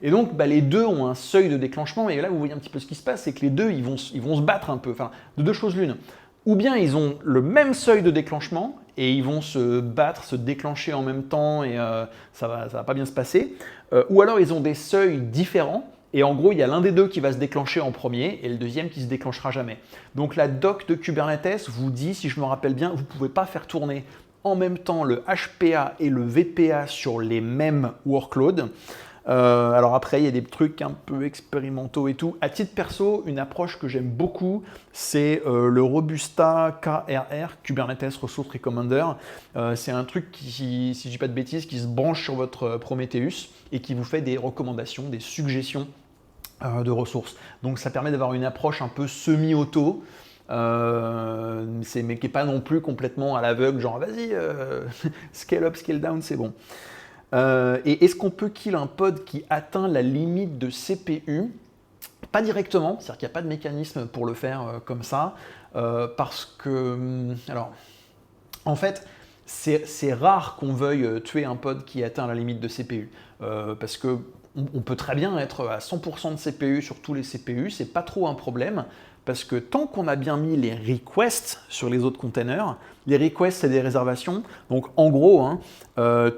Speaker 1: Et donc, les deux ont un seuil de déclenchement, et là, vous voyez un petit peu ce qui se passe, c'est que les deux, ils vont se battre un peu. Enfin, de deux choses l'une. Ou bien ils ont le même seuil de déclenchement, et ils vont se battre, se déclencher en même temps, et ça va pas bien se passer. Ou alors ils ont des seuils différents, et en gros, il y a l'un des deux qui va se déclencher en premier, et le deuxième qui se déclenchera jamais. Donc la doc de Kubernetes vous dit, si je me rappelle bien, vous ne pouvez pas faire tourner en même temps le HPA et le VPA sur les mêmes workloads. Alors après, il y a des trucs un peu expérimentaux et tout. À titre perso, une approche que j'aime beaucoup, c'est le Robusta KRR, Kubernetes Resource Recommander. C'est un truc qui, si je dis pas de bêtises, qui se branche sur votre Prometheus et qui vous fait des recommandations, des suggestions de ressources. Donc ça permet d'avoir une approche un peu semi-auto. mais qui n'est pas non plus complètement à l'aveugle, genre vas-y, scale up, scale down, c'est bon. Et est-ce qu'on peut kill un pod qui atteint la limite de CPU? Pas directement, c'est-à-dire qu'il n'y a pas de mécanisme pour le faire comme ça, parce que, alors, en fait, c'est rare qu'on veuille tuer un pod qui atteint la limite de CPU, parce que on peut très bien être à 100% de CPU sur tous les CPU, c'est pas trop un problème, parce que tant qu'on a bien mis les requests sur les autres containers, les requests c'est des réservations, donc en gros, hein,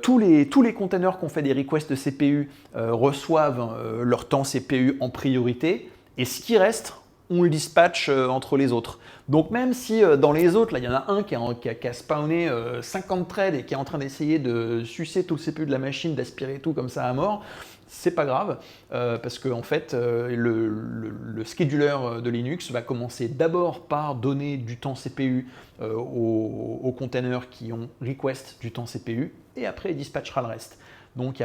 Speaker 1: tous les containers qui ont fait des requests de CPU reçoivent leur temps CPU en priorité, et ce qui reste, on le dispatch entre les autres. Donc même si dans les autres, là, il y en a un qui a spawné 50 threads et qui est en train d'essayer de sucer tout le CPU de la machine, d'aspirer tout comme ça à mort, c'est pas grave, parce que en fait, le scheduler de Linux va commencer d'abord par donner du temps CPU aux containers qui ont request du temps CPU, et après il dispatchera le reste. Donc,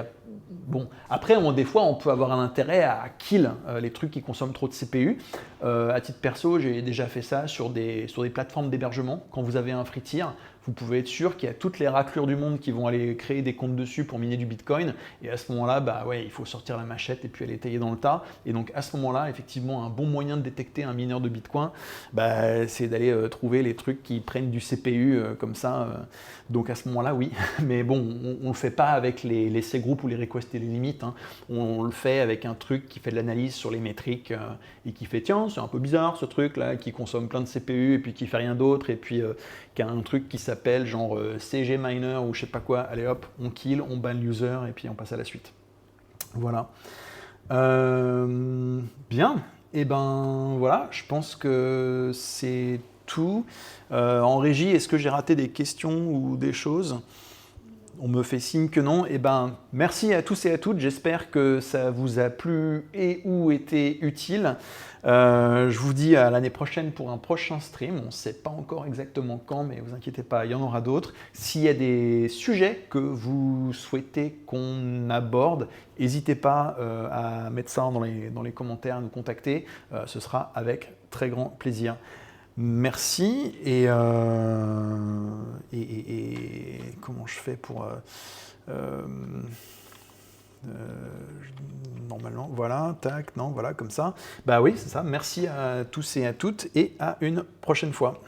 Speaker 1: bon. Après, des fois, on peut avoir un intérêt à kill les trucs qui consomment trop de CPU. À titre perso, j'ai déjà fait ça sur des plateformes d'hébergement. Quand vous avez un free tier, vous pouvez être sûr qu'il y a toutes les raclures du monde qui vont aller créer des comptes dessus pour miner du Bitcoin. Et à ce moment-là, bah ouais, il faut sortir la machette et puis aller tailler dans le tas. Et donc à ce moment-là, effectivement, un bon moyen de détecter un mineur de Bitcoin, bah, c'est d'aller trouver les trucs qui prennent du CPU comme ça. Donc à ce moment-là, oui. Mais bon, on ne le fait pas avec les cgroups ou les requests et les limites. Hein. On le fait avec un truc qui fait de l'analyse sur les métriques et qui fait tiens, c'est un peu bizarre ce truc-là, qui consomme plein de CPU et puis qui fait rien d'autre. Et puis qui a un truc qui s'appelle genre CG miner ou je sais pas quoi, allez hop, on kill, on ban l'user et puis on passe à la suite. Voilà. Bien, et ben voilà, je pense que c'est tout. En régie, est-ce que j'ai raté des questions ou des choses ? On me fait signe que non. Eh ben, merci à tous et à toutes. J'espère que ça vous a plu et ou été utile. Je vous dis à l'année prochaine pour un prochain stream. On ne sait pas encore exactement quand, mais vous inquiétez pas, il y en aura d'autres. S'il y a des sujets que vous souhaitez qu'on aborde, n'hésitez pas à mettre ça dans les commentaires, à nous contacter. Ce sera avec très grand plaisir. Merci et comment je fais pour normalement voilà tac non voilà comme ça bah oui c'est ça. Merci à tous et à toutes et à une prochaine fois.